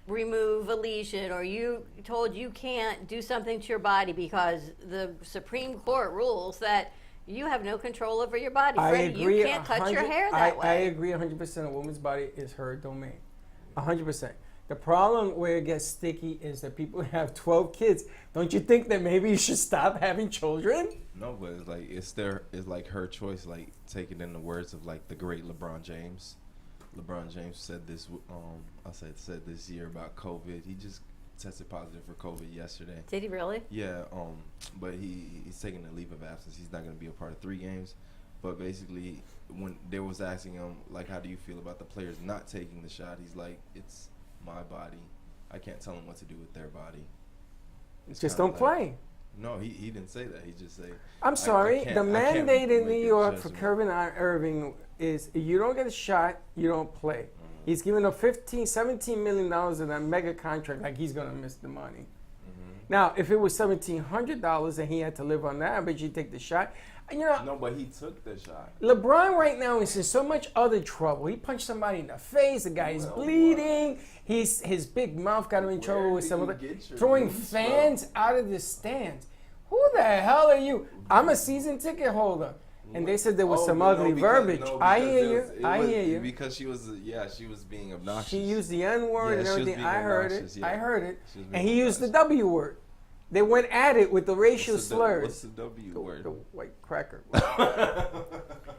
C: remove a lesion, or you told you can't do something to your body because the Supreme Court rules that you have no control over your body.
B: I
C: Freddie,
B: agree.
C: you can't cut your hair that
B: I
C: way.
B: agree 100%. A woman's body is her domain. 100%. The problem where it gets sticky is that people have 12 kids. Don't you think that maybe you should stop having children?
E: No, but it's like it's like her choice. Like taking in the words of like the great LeBron James. LeBron James said this. Said this year about COVID. He just tested positive for COVID yesterday.
C: Did he really?
E: Yeah. But he's taking a leave of absence. He's not going to be a part of 3 games. But basically, when they was asking him like, how do you feel about the players not taking the shot? He's like, it's my body. I can't tell them what to do with their body. It's
B: Just
E: kinda
B: don't
E: like-
B: play.
E: No, he didn't say that. He just said.
B: I'm sorry.
E: I
B: The
E: can't
B: mandate in New
E: make a
B: York for
E: judgment.
B: Kevin Irving is if you don't get a shot, you don't play. He's given up $17 million in that mega contract, like he's going to miss the money. Now, if it was $1,700 and he had to live on that, I bet you'd take the shot.
E: No, but he took the shot.
B: LeBron right now is in so much other trouble. He punched somebody in the face. The guy is bleeding. His big mouth got him in trouble with
E: did
B: some
E: you
B: other
E: get your
B: throwing
E: news
B: fans out of the stands. Who the hell are you? I'm a season ticket holder. And they said there was some ugly verbiage. I hear you. I hear you.
E: Because she was being obnoxious.
B: She used the N word
E: Yeah,
B: and
E: she was
B: everything.
E: being
B: I heard it.
E: obnoxious, yeah.
B: I heard it.
E: She was
B: And
E: being
B: he used the
E: obnoxious.
B: W word. They went at it with the racial
E: What's the
B: slurs.
E: W
B: The
E: word?
B: white cracker.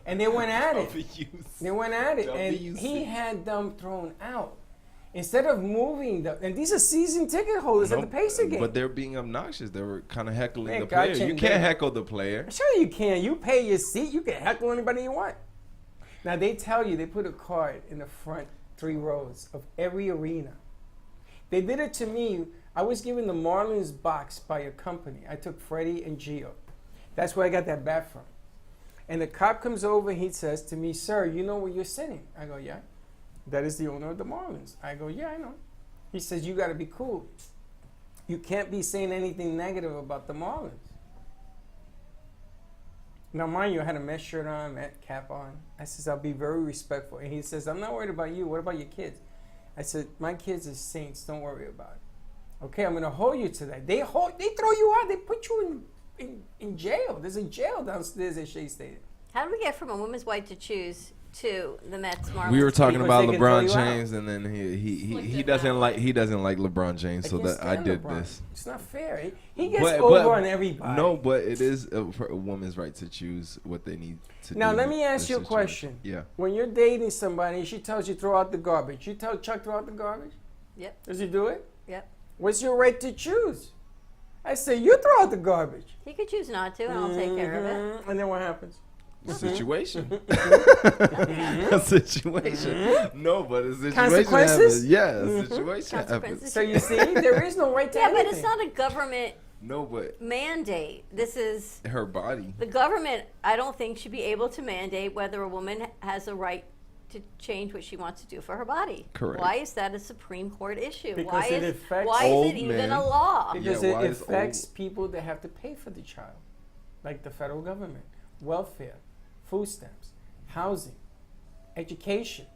B: And they went at it. They went at it, and
E: WC.
B: he had them thrown out. Instead of moving them, and these are season ticket holders at the Pacer game.
E: But they're being obnoxious. They were kind of heckling
B: Man,
E: the
B: God
E: player. You
B: changed
E: can't
B: that.
E: heckle the player.
B: Sure you can. You pay your seat. You can heckle anybody you want. Now they tell you, they put a card in the front 3 rows of every arena. They did it to me. I was given the Marlins box by a company. I took Freddie and Gio. That's where I got that bat from. And the cop comes over and he says to me, "Sir, you know where you're sitting?" I go, "Yeah." "That is the owner of the Marlins." I go, "Yeah, I know." He says, "You got to be cool. You can't be saying anything negative about the Marlins." Now, mind you, I had a mesh shirt on, Met cap on. I says, "I'll be very respectful." And he says, "I'm not worried about you. What about your kids?" I said, "My kids are saints. Don't worry about it." "Okay, I'm going to hold you to that." They throw you out. They put you in jail. There's a jail downstairs at Shea Stadium.
C: How do we get from a woman's right to choose to the Mets Marlins?
E: We were talking
B: Because
E: about
B: they can throw
E: LeBron
B: you out.
E: James, and then he
D: Conflicted
E: doesn't like
D: battles.
E: LeBron James, so
B: can't
E: that I
B: stand
E: did
B: LeBron.
E: this.
B: It's not fair. He gets over on everybody.
E: No, but it is for a woman's right to choose what they need to do.
B: Now, let
E: in
B: me ask
E: this
B: you a
E: situation.
B: question.
E: Yeah.
B: When you're dating somebody, she tells you throw out the garbage. You tell Chuck throw out the garbage?
C: Yep.
B: Does he do it?
C: Yep.
B: What's your right to choose? I say, you throw out the garbage.
C: He could choose not to, and I'll take care of it.
B: Mhm. And then what happens?
E: Situation. A situation. No, but a situation
B: Consequences?
E: happens. Yeah, a situation happens.
C: Consequences.
B: So you see, there is no right to
C: Yeah,
B: anything.
C: but it's not a government
E: No, but
C: mandate. This is
E: her body.
C: the government. I don't think should be able to mandate whether a woman has a right to change what she wants to do for her body.
E: Correct.
C: Why is that a Supreme Court issue?
B: Because
C: why
B: it
C: is
B: affects
C: why is
E: old
C: it even
E: men.
C: a law?
B: Because
E: Yeah, why
B: it
E: is
B: affects people that have to pay for the child, like the federal government, welfare, food stamps, housing, education.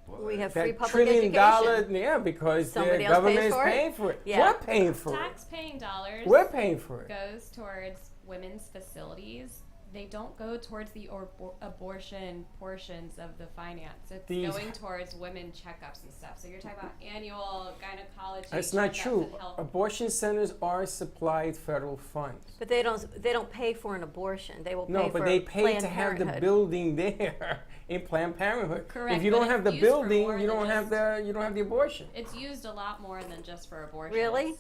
C: We have free
B: That
C: public
B: $1
C: education.
B: trillion, yeah, because
C: Somebody
B: the
C: else
B: government
C: pays
B: is
C: for it?
B: paying for it.
C: Yeah.
B: We're paying for it.
D: Tax-paying dollars
B: We're paying for it.
D: goes towards women's facilities. They don't go towards the abortion portions of the finance. It's
B: These-
D: going towards women checkups and stuff. So you're talking about annual gynecology.
B: That's not
D: checkups
B: true.
D: and health.
B: Abortion centers are supplied federal funds.
C: But they don't pay for an abortion. They will pay
B: No,
C: for
B: but they pay
C: Planned
B: to have the
C: Parenthood.
B: building there in Planned Parenthood.
D: Correct,
B: If you
D: but
B: don't
D: it's
B: have the
D: used for
B: building,
D: more
B: you
D: than
B: don't have
D: just-
B: the abortion.
D: It's used a lot more than just for abortion.
C: Really?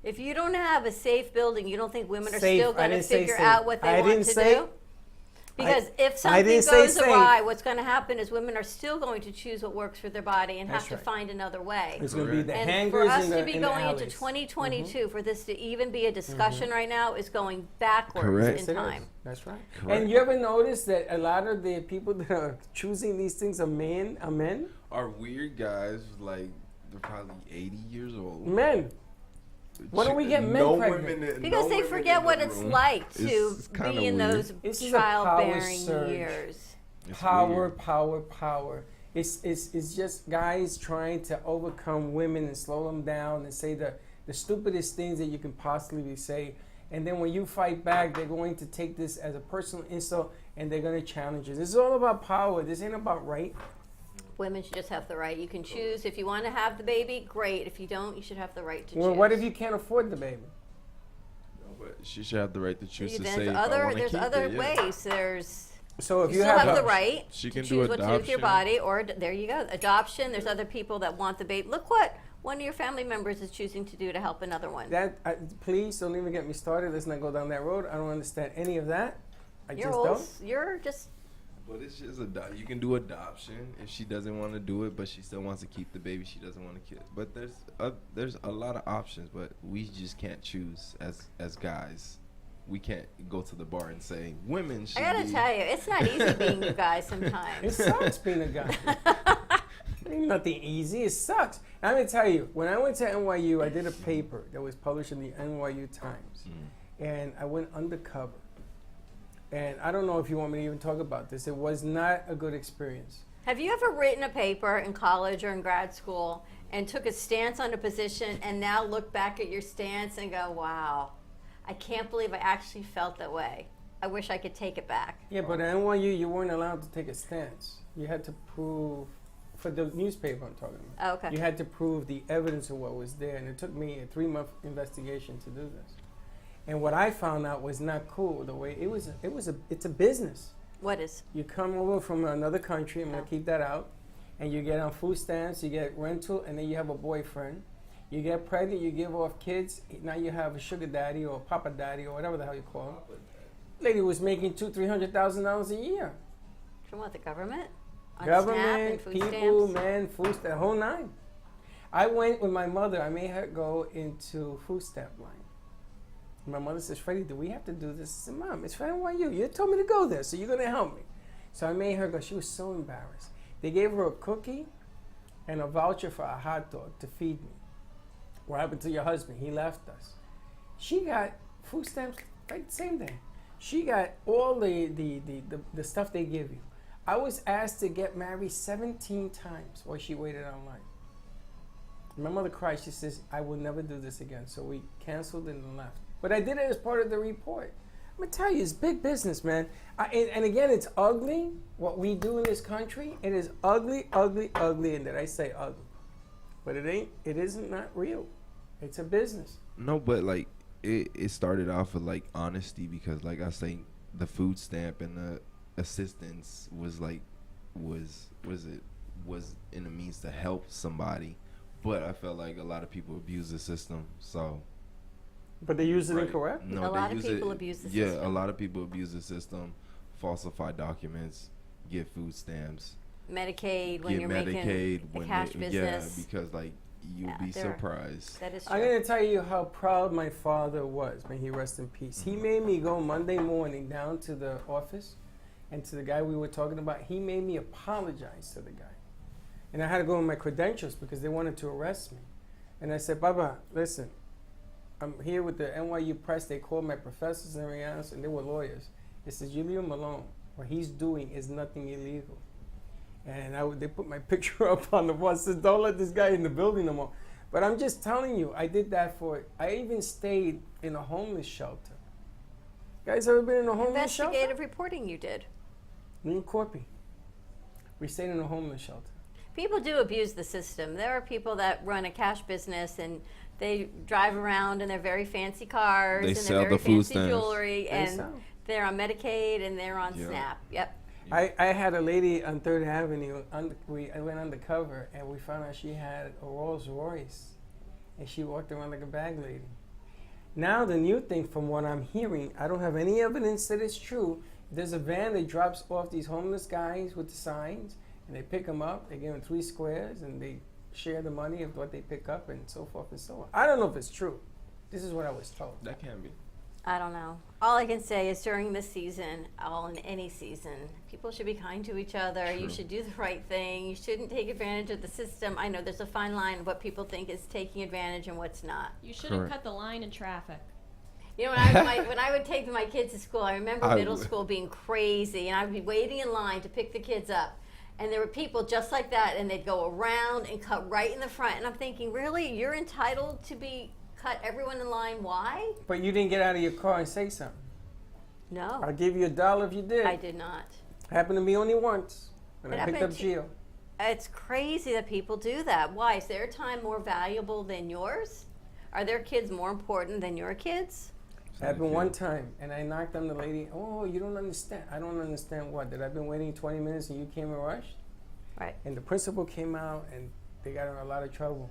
C: If you don't have a safe building, you don't think women are
B: Safe.
C: still
B: I
C: going to
B: didn't say
C: figure
B: safe.
C: out what they
B: I
C: want
B: didn't
C: to
B: say-
C: do? Because if
B: I
C: something
B: didn't say
C: goes
B: safe.
C: awry, what's going to happen is women are still going to choose what works for their body and
B: That's
C: have to
B: right.
C: find another way.
B: It's going to be the
C: And
B: hangers
C: for us
B: in the
C: to be
B: in the
C: going into
B: alleys.
C: 2022, for this to even be a discussion right now, is going backwards
E: Correct.
B: Yes,
C: in
B: it is.
C: time.
B: That's right.
E: Correct.
B: And you ever notice that a lot of the people that are choosing these things are men?
E: Are weird guys like they're probably 80 years old.
B: Men. Why don't we get men pregnant?
C: Because they forget what it's like to
E: It's kinda
C: be in
E: weird.
C: those
B: This is a power
C: childbearing
B: surge.
C: years.
E: It's
B: Power,
E: weird.
B: power, power. It's just guys trying to overcome women and slow them down and say the stupidest things that you can possibly say. And then when you fight back, they're going to take this as a personal insult and they're going to challenge you. This is all about power. This ain't about right.
C: Women should just have the right. You can choose if you want to have the baby, great. If you don't, you should have the right to
B: Well,
C: choose.
B: what if you can't afford the baby?
E: No, but she should have the right to choose to
C: There's
E: say I
C: other
E: wanna
C: there's
E: keep
C: other
E: it, yeah.
C: ways. There's
B: So if
C: you
B: you
C: still have
B: have
C: the
B: a-
C: right
E: She
C: to
E: can do
C: choose what to do with your
E: adoption.
C: body, or there you go, adoption. There's other people that want the baby. Look what one of your family members is choosing to do to help another one.
B: Please don't even get me started. Let's not go down that road. I don't understand any of that. I
C: you're
B: just
C: old.
B: don't.
C: You're just
E: But it's just you can do adoption if she doesn't want to do it, but she still wants to keep the baby. She doesn't want to kill. But there's a lot of options, but we just can't choose as guys. We can't go to the bar and say women should.
C: I gotta
E: be.
C: tell you, it's not easy being you guys
B: It
C: sometimes.
B: sucks being a guy. Ain't nothing easy. It sucks. And I'm gonna tell you, when I went to NYU, I did a paper that was published in the NYU Times, and I went undercover. And I don't know if you want me to even talk about this. It was not a good experience.
C: Have you ever written a paper in college or in grad school and took a stance on a position and now look back at your stance and go, wow, I can't believe I actually felt that way. I wish I could take it back.
B: Yeah, but at NYU, you weren't allowed to take a stance. You had to prove, for the newspaper I'm talking about.
C: Oh, okay.
B: You had to prove the evidence of what was there, and it took me a 3-month investigation to do this. And what I found out was not cool. The way it's a business.
C: What is?
B: You come over from another country. I'm
C: Oh.
B: gonna keep that out, and you get on food stamps. You get rental, and then you have a boyfriend. You get pregnant. You give off kids. Now you have a sugar daddy or a papa daddy or whatever the hell you call him. Lady was making $200,000-$300,000 a year.
C: From what, the government? On SNAP and
B: Government,
C: food
B: people,
C: stamps?
B: men, food stamp, the whole nine. I went with my mother. I made her go into food stamp line. My mother says, Freddie, do we have to do this? I said, Mom, it's for NYU. You told me to go there, so you're going to help me. So I made her go. She was so embarrassed. They gave her a cookie and a voucher for a hot dog to feed me. What happened to your husband? He left us. She got food stamps right the same day. She got all the stuff they give you. I was asked to get married 17 times while she waited online. My mother cried. She says, I will never do this again. So we canceled and left. But I did it as part of the report. I'm going to tell you, it's big business, man. And again, it's ugly, what we do in this country. It is ugly, ugly, ugly. And did I say ugly? But it isn't not real. It's a business.
E: No, but like it started off with like honesty because like I say the food stamp and the assistance was in a means to help somebody, but I felt like a lot of people abuse the system. So
B: But they use it
E: Right.
B: incorrect?
C: A
E: No,
C: lot
E: they
C: of
E: use
C: people
E: it,
C: abuse the
E: yeah,
C: system.
E: a lot of people abuse the system, falsify documents, get food stamps,
C: Medicaid, when
E: get
C: you're
E: Medicaid
C: making a
E: when
C: cash
E: they-
C: business.
E: Yeah, because like you'll
C: Yeah,
E: be
C: there are-
E: surprised.
C: That is
B: I'm
C: true.
B: going to tell you how proud my father was. May he rest in peace. He made me go Monday morning down to the office and to the guy we were talking about. He made me apologize to the guy. And I had to go with my credentials because they wanted to arrest me. And I said, Baba, listen, I'm here with the NYU press. They called my professors and everything else, and they were lawyers. They said, you leave him alone. What he's doing is nothing illegal. And they put my picture up on the wall. Says, don't let this guy in the building no more. But I'm just telling you, I did that I even stayed in a homeless shelter. Guys ever been in a homeless shelter?
C: Investigative reporting you did.
B: Me and Corpy. We stayed in a homeless shelter.
C: People do abuse the system. There are people that run a cash business and they drive around in their very fancy cars
E: They
C: and
E: sell
C: their very
E: the food
C: fancy
E: stamps.
C: jewelry,
B: They
C: and
B: sell.
C: they're on Medicaid and they're on
E: Yeah.
C: SNAP. Yep.
B: I had a lady on 3rd Avenue. I went undercover and we found out she had a Rolls Royce. And she walked around like a bag lady. Now the new thing, from what I'm hearing, I don't have any evidence that it's true. There's a van that drops off these homeless guys with the signs, and they pick them up. They give them 3 squares, and they share the money of what they pick up, and so forth and so on. I don't know if it's true. This is what I was told.
E: That can be.
C: I don't know. All I can say is during this season, all in any season, people should be kind to each other.
E: True.
C: You should do the right thing. You shouldn't take advantage of the system. I know there's a fine line of what people think is taking advantage and what's not.
D: You shouldn't
E: Correct.
D: cut the line in traffic.
C: You know, when I would take my kids to school, I remember
E: I
C: middle
E: would.
C: school being crazy, and I would be waiting in line to pick the kids up. And there were people just like that, and they'd go around and cut right in the front. And I'm thinking, really? You're entitled to cut everyone in line? Why?
B: But you didn't get out of your car and say something.
C: No,
B: I'll give you $1 if you did.
C: I did not.
B: Happened to me only once when
C: It
B: I picked
C: happened
B: up
C: to-
B: Gio.
C: It's crazy that people do that. Why? Is their time more valuable than yours? Are their kids more important than your kids?
B: Happened one time, and I knocked on the lady. Oh, you don't understand. I don't understand what? That I've been waiting 20 minutes and you came and rushed?
C: Right.
B: And the principal came out, and they got in a lot of trouble.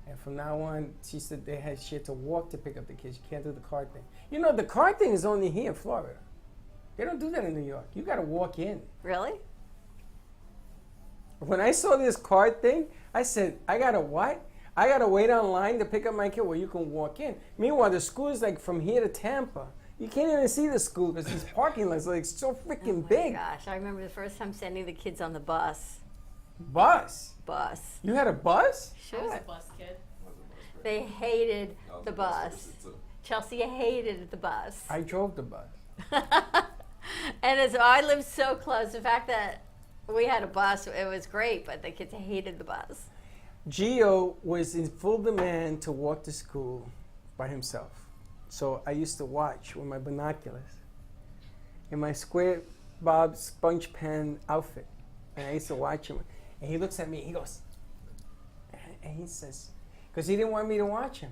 B: And from now on, she said she had to walk to pick up the kids. You can't do the car thing. You know, the car thing is only here in Florida. They don't do that in New York. You got to walk in.
C: Really?
B: When I saw this card thing, I said, I got to what? I got to wait online to pick up my kid where you can walk in. Meanwhile, the school is like from here to Tampa. You can't even see the school because these parking lots are like so freaking big.
C: Gosh, I remember the first time sending the kids on the bus.
B: Bus?
C: Bus.
B: You had a bus?
D: I was
C: Sure.
D: a bus kid.
C: They hated the bus. Chelsea hated the bus.
B: I drove the bus.
C: And I lived so close. The fact that we had a bus, it was great, but the kids hated the bus.
B: Gio was in full demand to walk to school by himself. So I used to watch with my binoculars in my square Bob sponge pen outfit. And I used to watch him. And he looks at me, he goes, and he says, because he didn't want me to watch him.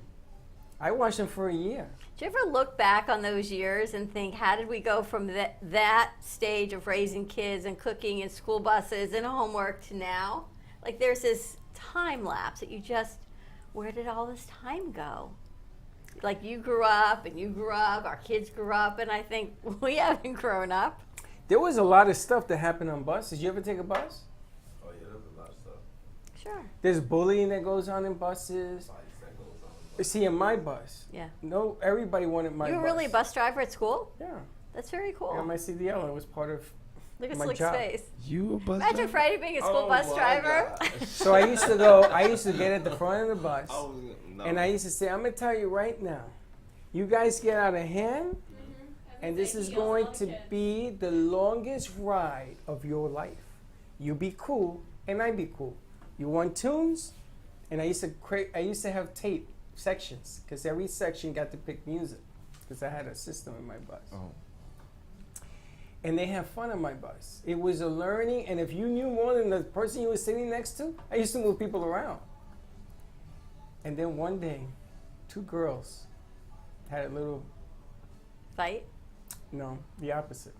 B: I watched him for a year.
C: Do you ever look back on those years and think, how did we go from that stage of raising kids and cooking and school buses and homework to now? Like there's this time lapse that you just, where did all this time go? Like you grew up and you grew up, our kids grew up, and I think we haven't grown up.
B: There was a lot of stuff that happened on buses. Did you ever take a bus?
E: Oh yeah, there's a lot of stuff.
C: Sure.
B: There's bullying that goes on in buses. See, in my bus,
C: Yeah.
B: no, everybody wanted my
C: You
B: bus.
C: were really a bus driver at school?
B: Yeah.
C: That's very cool.
B: Yeah, my CDL, it was part of
C: Look at
B: my
C: Slick's
B: job.
C: face.
E: You a bus
C: Imagine
E: driver?
C: Freddie being a school bus driver.
B: So I used to get at the front of the bus,
E: No.
B: and I used to say, I'm going to tell you right now, you guys get out of hand, and this is going to be the longest ride of your life. You be cool, and I be cool. You want tunes? And I used to have tape sections, because every section got to pick music, because I had a system in my bus.
E: Oh.
B: And they have fun on my bus. It was a learning, and if you knew more than the person you were sitting next to, I used to move people around. And then one day, 2 girls had a little,
C: Fight?
B: no, the opposite.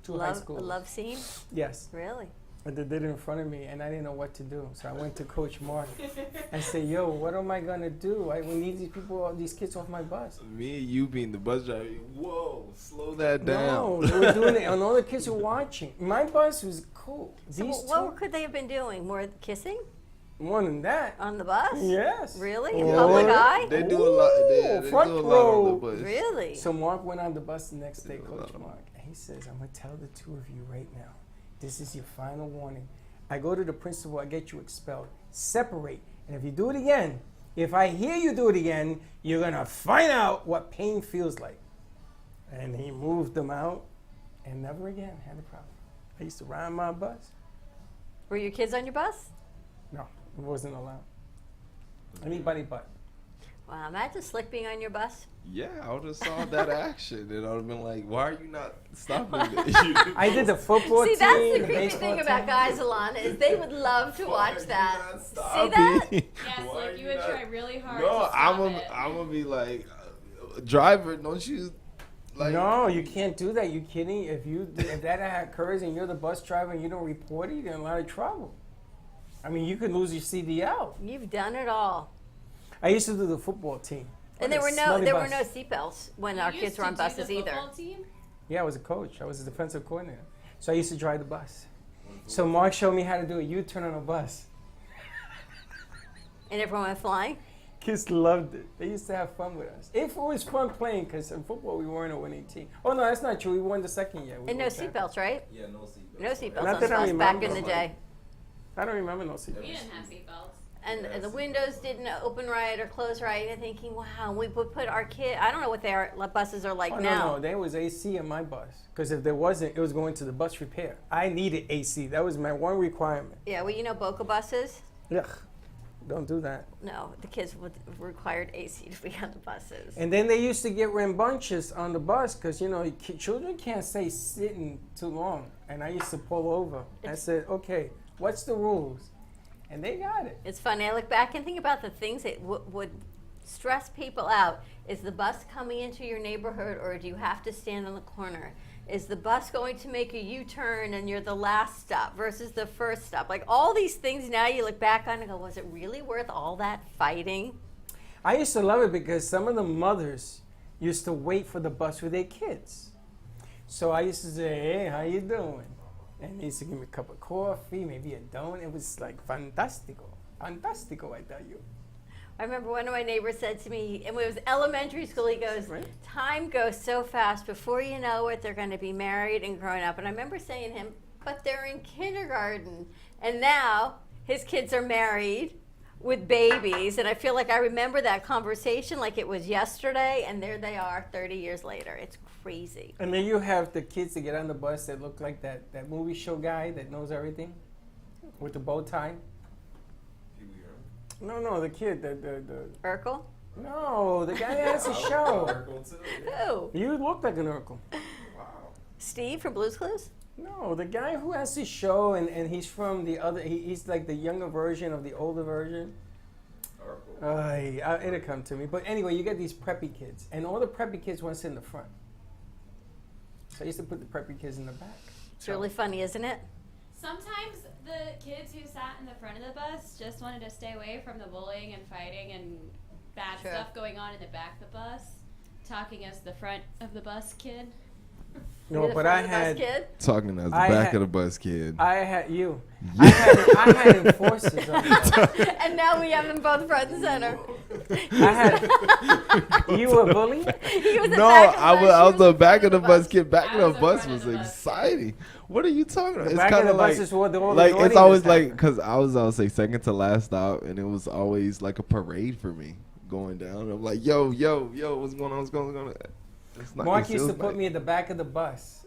B: 2 high schoolers.
C: A love scene?
B: Yes.
C: Really?
B: And they did it in front of me, and I didn't know what to do. So I went to Coach Mark and said, yo, what am I going to do? We need these kids off my bus.
E: Me and you being the bus driver. Whoa, slow that
B: No,
E: down.
B: they were doing it, and all the kids were watching. My bus was cool.
C: So
B: These
C: what could they have been doing? More kissing
B: more than that.
C: on the bus?
B: Yes.
C: Really? In
B: Or-
C: public eye?
E: They do a lot. They
B: front
E: do a lot
B: row.
E: on the bus.
C: Really?
B: So Mark went on the bus the next day,
E: Yeah,
B: Coach
E: well.
B: Mark, and he says, I'm going to tell the 2 of you right now, this is your final warning. I go to the principal, I get you expelled. Separate. And if you do it again, if I hear you do it again, you're going to find out what pain feels like. And he moved them out and never again had a problem. I used to ride my bus.
C: Were your kids on your bus?
B: No, it wasn't allowed. Anybody but.
C: Wow, imagine Slick being on your bus.
E: Yeah, I would have saw that action, and I would have been like, "Why are you not stopping it?"
B: I did the football
C: See,
B: team,
C: that's the
B: the
C: creepy
B: baseball
C: thing
B: team.
C: about guys, Alana, is they would love to
E: Why
C: watch
E: are you
C: that.
E: not
C: See
E: stopping?
C: that?
D: Yes,
E: Why are
D: like you would
E: not-
D: try really hard
E: No,
D: to stop it.
E: I'm gonna be like, driver, don't you? Like,
B: No, you can't do that. You kidding? If that occurs and you're the bus driver and you don't report it, you're in a lot of trouble. I mean, you could lose your CDL.
C: You've done it all.
B: I used to do the football team,
C: And there were no
B: Smelly
C: there were
B: bus.
C: no seatbelts when
D: You
C: our
D: used
C: kids were
D: to
C: on
D: do
C: buses
D: the
C: either.
D: football team?
B: Yeah, I was a coach. I was a defensive coordinator. So I used to drive the bus. So Mark showed me how to do a U-turn on a bus.
C: And everyone went flying.
B: Kids loved it. They used to have fun with us. If it was fun playing, because in football we weren't a winning team. Oh no, that's not true. We won the second year. We
C: And no
B: won champions.
C: seatbelts, right?
E: Yeah, no seatbelts.
C: No seatbelts
B: Not
C: on the
B: that I
C: bus back in
B: remember.
C: the day.
B: I don't remember no seatbelts.
D: We didn't have seatbelts.
C: And the windows didn't open right or close right. And thinking, wow, we would put our kid. I don't know what their buses are like
B: Oh,
C: now.
B: no, there was AC in my bus. Because if there wasn't, it was going to the bus repair. I needed AC. That was my one requirement.
C: Yeah, well, you know Boca buses.
B: Ugh, don't do that.
C: No, the kids required AC to be on the buses.
B: And then they used to get rambunctious on the bus because, you know, children can't stay sitting too long. And I used to pull over. I said, okay, what's the rules? And they got it.
C: It's funny. I look back and think about the things that would stress people out. Is the bus coming into your neighborhood, or do you have to stand on the corner? Is the bus going to make a U-turn and you're the last stop versus the first stop? Like all these things now you look back on and go, was it really worth all that fighting?
B: I used to love it because some of the mothers used to wait for the bus with their kids. So I used to say, hey, how you doing? And they used to give me a cup of coffee, maybe a donut. It was like fantastico. Fantastico, I tell you.
C: I remember one of my neighbors said to me, and it was elementary school, he goes,
B: Right.
C: time goes so fast, before you know it, they're going to be married and grown up. And I remember saying to him, but they're in kindergarten. And now his kids are married with babies. And I feel like I remember that conversation like it was yesterday, and there they are 30 years later. It's crazy.
B: And then you have the kids that get on the bus that look like that movie show guy that knows everything with the bow tie. No, the kid, the
C: Urkel?
B: no, the guy that has a show.
C: Who?
B: You look like an Urkel.
C: Steve from Blue's Clues?
B: No, the guy who has his show and he's from the other. He's like the younger version of the older version. It'll come to me. But anyway, you get these preppy kids, and all the preppy kids want to sit in the front. So I used to put the preppy kids in the back.
C: It's really funny, isn't it?
D: Sometimes the kids who sat in the front of the bus just wanted to stay away from the bullying and fighting and bad
C: Sure.
D: stuff going on in the back of the bus, talking as the front of the bus kid.
B: No,
C: You're the
B: but
C: front
B: I
C: of the bus
B: had.
C: kid?
E: Talking as the
B: I
E: back
B: had-
E: of the bus kid.
B: I had you. I had enforcers on the
C: And now we have them both front and center.
B: I had. You were a bully?
C: He was the
E: No,
C: back of the
E: I
C: bus,
E: was,
C: she
E: I was the
C: the
E: back
C: front
E: of the bus kid. Back
D: I
E: of the
D: was the
E: bus
D: front
E: was
D: of the bus.
E: exciting. What are you talking about?
B: The
E: It's
B: back of
E: kind
B: the
E: of
B: bus
E: like,
B: is what all the
E: like it's
B: naughtiness
E: always like,
B: happened.
E: because I was say second to last stop, and it was always like a parade for me going down. I'm like, yo, what's going on? What's going on? It's not
B: Mark
E: it
B: used to
E: feels
B: put
E: nice.
B: me at the back of the bus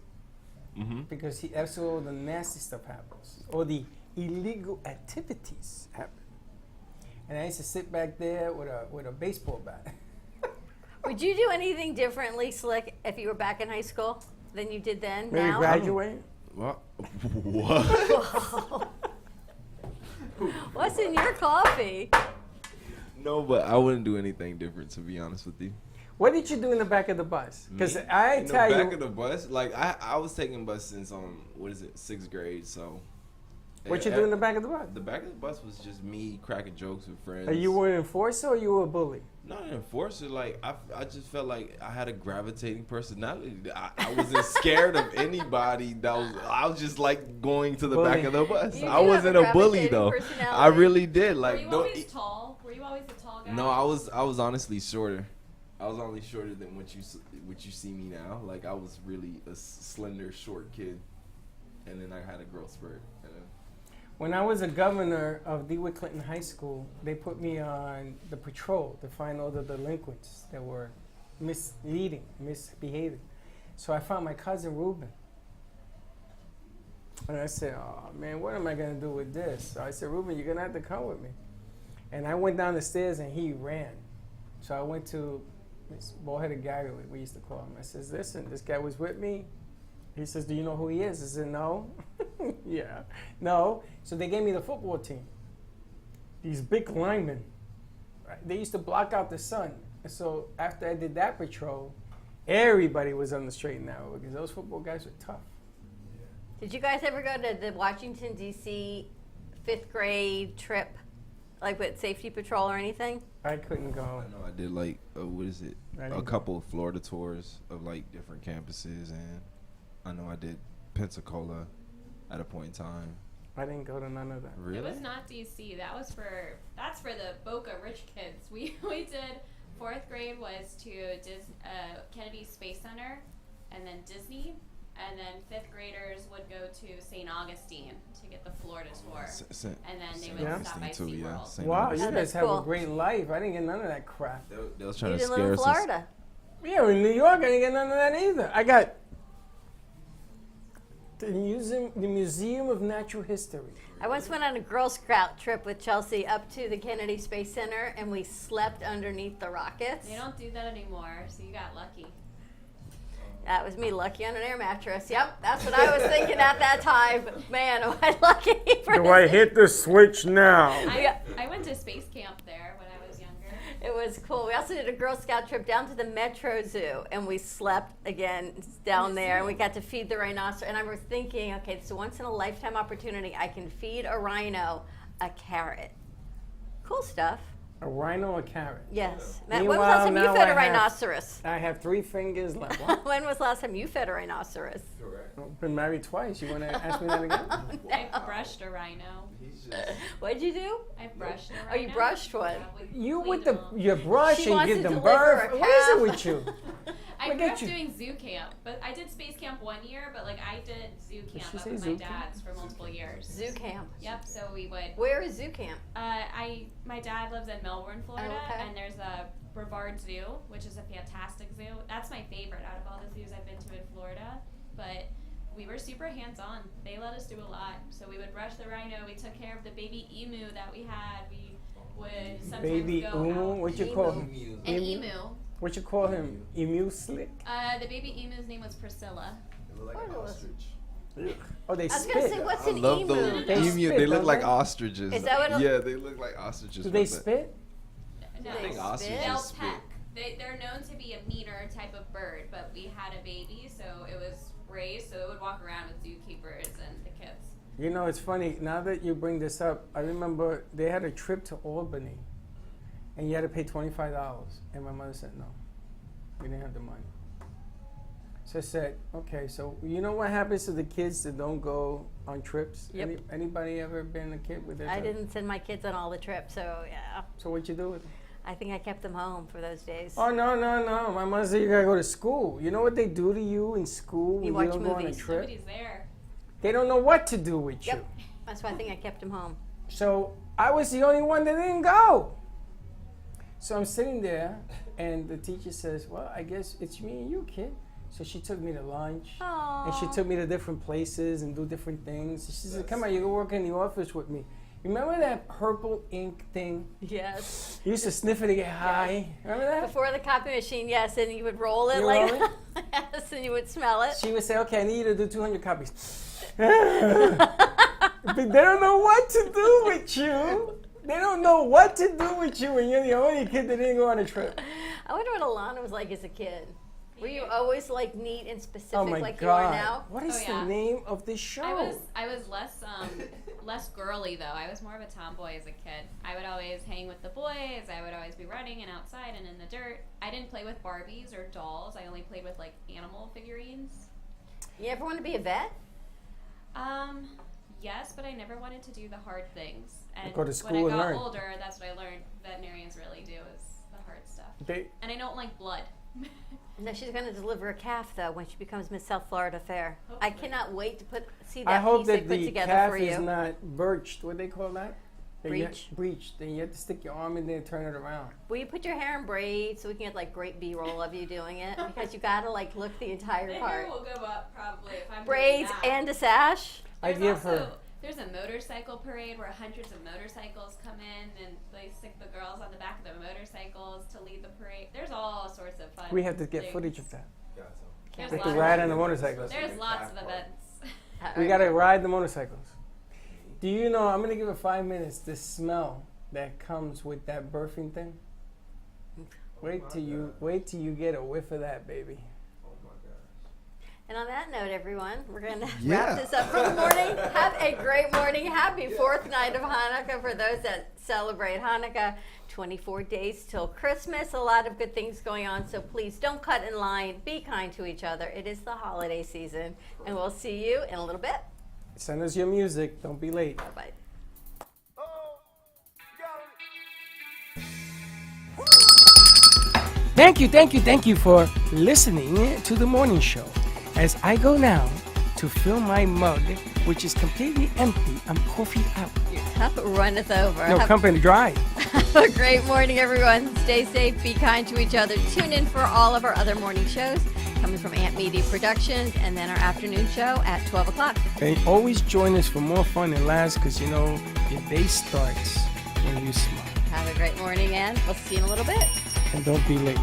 E: Mhm.
B: because that's where all the nasty stuff happens. All the illegal activities happen. And I used to sit back there with a baseball bat.
C: Would you do anything differently, Slick, if you were back in high school than you did then?
B: Maybe
C: now?
B: graduate.
E: What? What?
C: What's in your coffee?
E: No, but I wouldn't do anything different, to be honest with you.
B: What did you do in the back of the bus? Because
E: Me?
B: I
E: In
B: tell
E: the back
B: you,
E: of the bus, like I was taking bus since 6th grade, so.
B: what you do in the back of the bus?
E: The back of the bus was just me cracking jokes with friends.
B: Are you were an enforcer or you were a bully?
E: Not an enforcer. Like I just felt like I had a gravitating personality. I wasn't scared of anybody. I was just like going to the back of the bus.
C: You
E: I
C: do
E: wasn't
C: have
E: a
C: a
E: bully
C: gravitating
E: though.
C: personality.
E: I really did.
D: Were
E: Like
D: you
E: don't.
D: always tall? Were you always a tall guy?
E: No, I was honestly shorter. I was only shorter than what you see me now. Like I was really a slender, short kid, and then I had a growth spurt. And then,
B: When I was a governor of DeWitt Clinton High School, they put me on the patrol to find all the delinquents that were misbehaving. So I found my cousin Ruben. And I said, oh man, what am I going to do with this? So I said, Ruben, you're going to have to come with me. And I went down the stairs and he ran. So I went to this bald-headed guy, we used to call him. I says, listen, this guy was with me. He says, do you know who he is? I said, no. Yeah. No. So they gave me the football team. These big linemen. Right? They used to block out the sun. And so after I did that patrol, everybody was on the straight and narrow because those football guys were tough.
C: Did you guys ever go to the Washington, D.C. 5th grade trip? Like with safety patrol or anything?
B: I couldn't go.
E: I know I did like what is it?
B: I
E: A
B: didn't
E: couple of Florida tours of like different campuses, and I know I did Pensacola at a point in time.
B: I didn't go to none of that.
E: Really?
D: It was not DC. That's for the Boca rich kids. We did 4th grade was to Kennedy Space Center, and then Disney, and then 5th graders would go to St. Augustine to get the Florida tour, and then they would stop by SeaWorld.
E: St.
B: Wow,
E: Augustine.
B: you
C: that's
B: guys have
C: cool.
B: a great life. I didn't get none of that crap.
E: They was
C: You
E: trying to
C: didn't live
E: scare
C: in
E: us.
C: Florida.
B: Yeah, in New York, I didn't get none of that either. I got the Museum of Natural History.
C: I once went on a Girl Scout trip with Chelsea up to the Kennedy Space Center, and we slept underneath the rockets.
D: They don't do that anymore, so you got lucky.
C: That was me, lucky on an air mattress. Yep, that's what I was thinking at that time. But man, am I lucky for
B: Do I
C: this.
B: hit the switch now?
D: I went to space camp there when I was younger.
C: It was cool. We also did a Girl Scout trip down to the Metro Zoo, and we slept again down there, and we got to feed the rhinoceros. And I was thinking, okay, it's a once-in-a-lifetime opportunity. I can feed a rhino a carrot. Cool stuff.
B: A rhino or carrot?
C: Yes. Matt, when was the
B: Meanwhile,
C: last time you
B: now
C: fed
B: I
C: a
B: have-
C: rhinoceros?
B: I have 3 fingers left. What?
C: When was the last time you fed a rhinoceros?
B: I've been married twice. You want to ask me that again?
D: I've brushed a rhino.
C: What'd you do?
D: I've brushed a rhino.
C: Oh, you brushed one.
D: Yeah, we
B: You
D: cleaned
B: with
D: them
B: the
D: all.
B: your brush
C: She
B: and
C: wants
B: give
C: to
B: them
C: deliver
B: birth.
C: a
B: What is it
C: calf.
B: with you?
D: I
B: Look
D: grew
B: at
D: up
B: you.
D: doing zoo camp, but I did space camp 1 year, but like I did zoo camp
B: she
D: up
B: say
D: with
B: zoo
D: my
B: camp?
D: dad's for multiple years.
C: Zoo camp.
D: Yep, so we would
C: Where is zoo camp?
D: my dad lives in Melbourne, Florida,
C: Oh, okay.
D: and there's a Brevard Zoo, which is a fantastic zoo. That's my favorite out of all the zoos I've been to in Florida. But we were super hands-on. They let us do a lot. So we would brush the rhino. We took care of the baby emu that we had. We would sometimes
B: Baby
D: go
B: Umu,
D: out.
B: what you call him?
D: An emu.
B: What you call him? Emu slick?
D: The baby emu's name was Priscilla.
B: Oh, they
C: I was
B: spit.
C: gonna say, what's
E: I
C: an
E: love
C: emu?
E: those
B: They
E: emu.
B: spit,
E: They look
B: don't
E: like
B: they?
E: ostriches.
C: Is that what
E: Yeah, they look like ostriches.
B: Do they
E: with the-
B: spit?
D: No,
E: I think
C: They
E: ostriches
C: spit?
D: they'll
E: spit.
D: peck. They're known to be a meaner type of bird, but we had a baby, so it was raised, so it would walk around with zookeepers and the kids.
B: You know, it's funny. Now that you bring this up, I remember they had a trip to Albany, and you had to pay $25. And my mother said no, we didn't have the money. So I said, okay. So you know what happens to the kids that don't go on trips?
C: Yep.
B: Anybody ever been a kid with their?
C: I didn't send my kids on all the trips, so yeah.
B: So what you do with them?
C: I think I kept them home for those days.
B: Oh no. My mother said you gotta go to school. You know what they do to you in school
C: You
B: when
C: watch
B: you don't go on a
C: movies.
B: trip?
D: Nobody's there.
B: They don't know what to do with you.
C: Yep. That's why I think I kept them home.
B: So I was the only one that didn't go. So I'm sitting there, and the teacher says, well, I guess it's me and you, kid. So she took me to lunch, and she
C: Aww.
B: took me to different places and do different things. She said, come on, you can work in the office with me. Remember that purple ink thing?
C: Yes.
B: You used to sniff it to get high. Remember that?
C: Before the copy machine, yes, and you would roll it
B: You
C: like
B: roll
C: yes, and you would smell it.
B: She would say, okay, I need you to do 200 copies. But they don't know what to do with you. They don't know what to do with you when you're the only kid that didn't go on a trip.
C: I wonder what Alana was like as a kid. Were you always like neat and specific
B: Oh my
C: like you are
B: God.
C: now?
B: What is
D: Oh, yeah.
B: the name of this show?
D: I was less less girly though. I was more of a tomboy as a kid. I would always hang with the boys. I would always be running and outside and in the dirt. I didn't play with Barbies or dolls. I only played with like animal figurines.
C: You ever want to be a vet?
D: Yes, but I never wanted to do the hard things. And
B: Go to school
D: when
B: and
D: I got
B: learn.
D: older, that's what I learned. Veterinarians really do is the hard stuff.
B: They,
D: And I don't like blood.
C: No, she's going to deliver a calf though when she becomes Miss South Florida Fair. I
D: Hopefully.
C: cannot wait to see
B: I
C: that
B: hope
C: piece I
B: that
C: put
B: the
C: together
B: calf
C: for
B: is
C: you.
B: not birched. What they call that? That you-
C: Breech.
B: Breech. Then you have to stick your arm in there and turn it around.
C: Will you put your hair in braids so we can get like great B-roll of you doing it? Because you got to like look the entire
D: The hair
C: part.
D: will go up probably if I'm
C: Braids
D: doing that.
C: and a sash.
B: I
D: There's
B: give her.
D: also- There's a motorcycle parade where hundreds of motorcycles come in and they stick the girls on the back of the motorcycles to lead the parade. There's all sorts of fun.
B: We have to get
D: things.
B: footage of that.
D: There's
B: We have to
D: lots
B: ride
D: of-
B: on the motorcycles.
D: There's lots of events.
B: We gotta ride the motorcycles. Do you know? I'm gonna give it 5 minutes. The smell that comes with that birthing thing. Wait till you get a whiff of that, baby.
C: And on that note, everyone, we're going to
E: Yeah.
C: wrap this up for the morning. Have a great morning. Happy 4th night of Hanukkah for those that celebrate Hanukkah. 24 days till Christmas. A lot of good things going on, so please don't cut in line. Be kind to each other. It is the holiday season, and we'll see you in a little bit.
B: Send us your music. Don't be late.
C: Bye-bye.
B: Thank you for listening to the morning show. As I go now to fill my mug, which is completely empty, I'm coffee out.
C: Your cup runneth over.
B: No, company dry.
C: Have a great morning, everyone. Stay safe, be kind to each other. Tune in for all of our other morning shows coming from Ant Media Productions, and then our afternoon show at 12 o'clock.
B: And always join us for more fun and laughs, because, you know, your day starts when you smile.
C: Have a great morning, and we'll see you in a little bit.
B: And don't be late.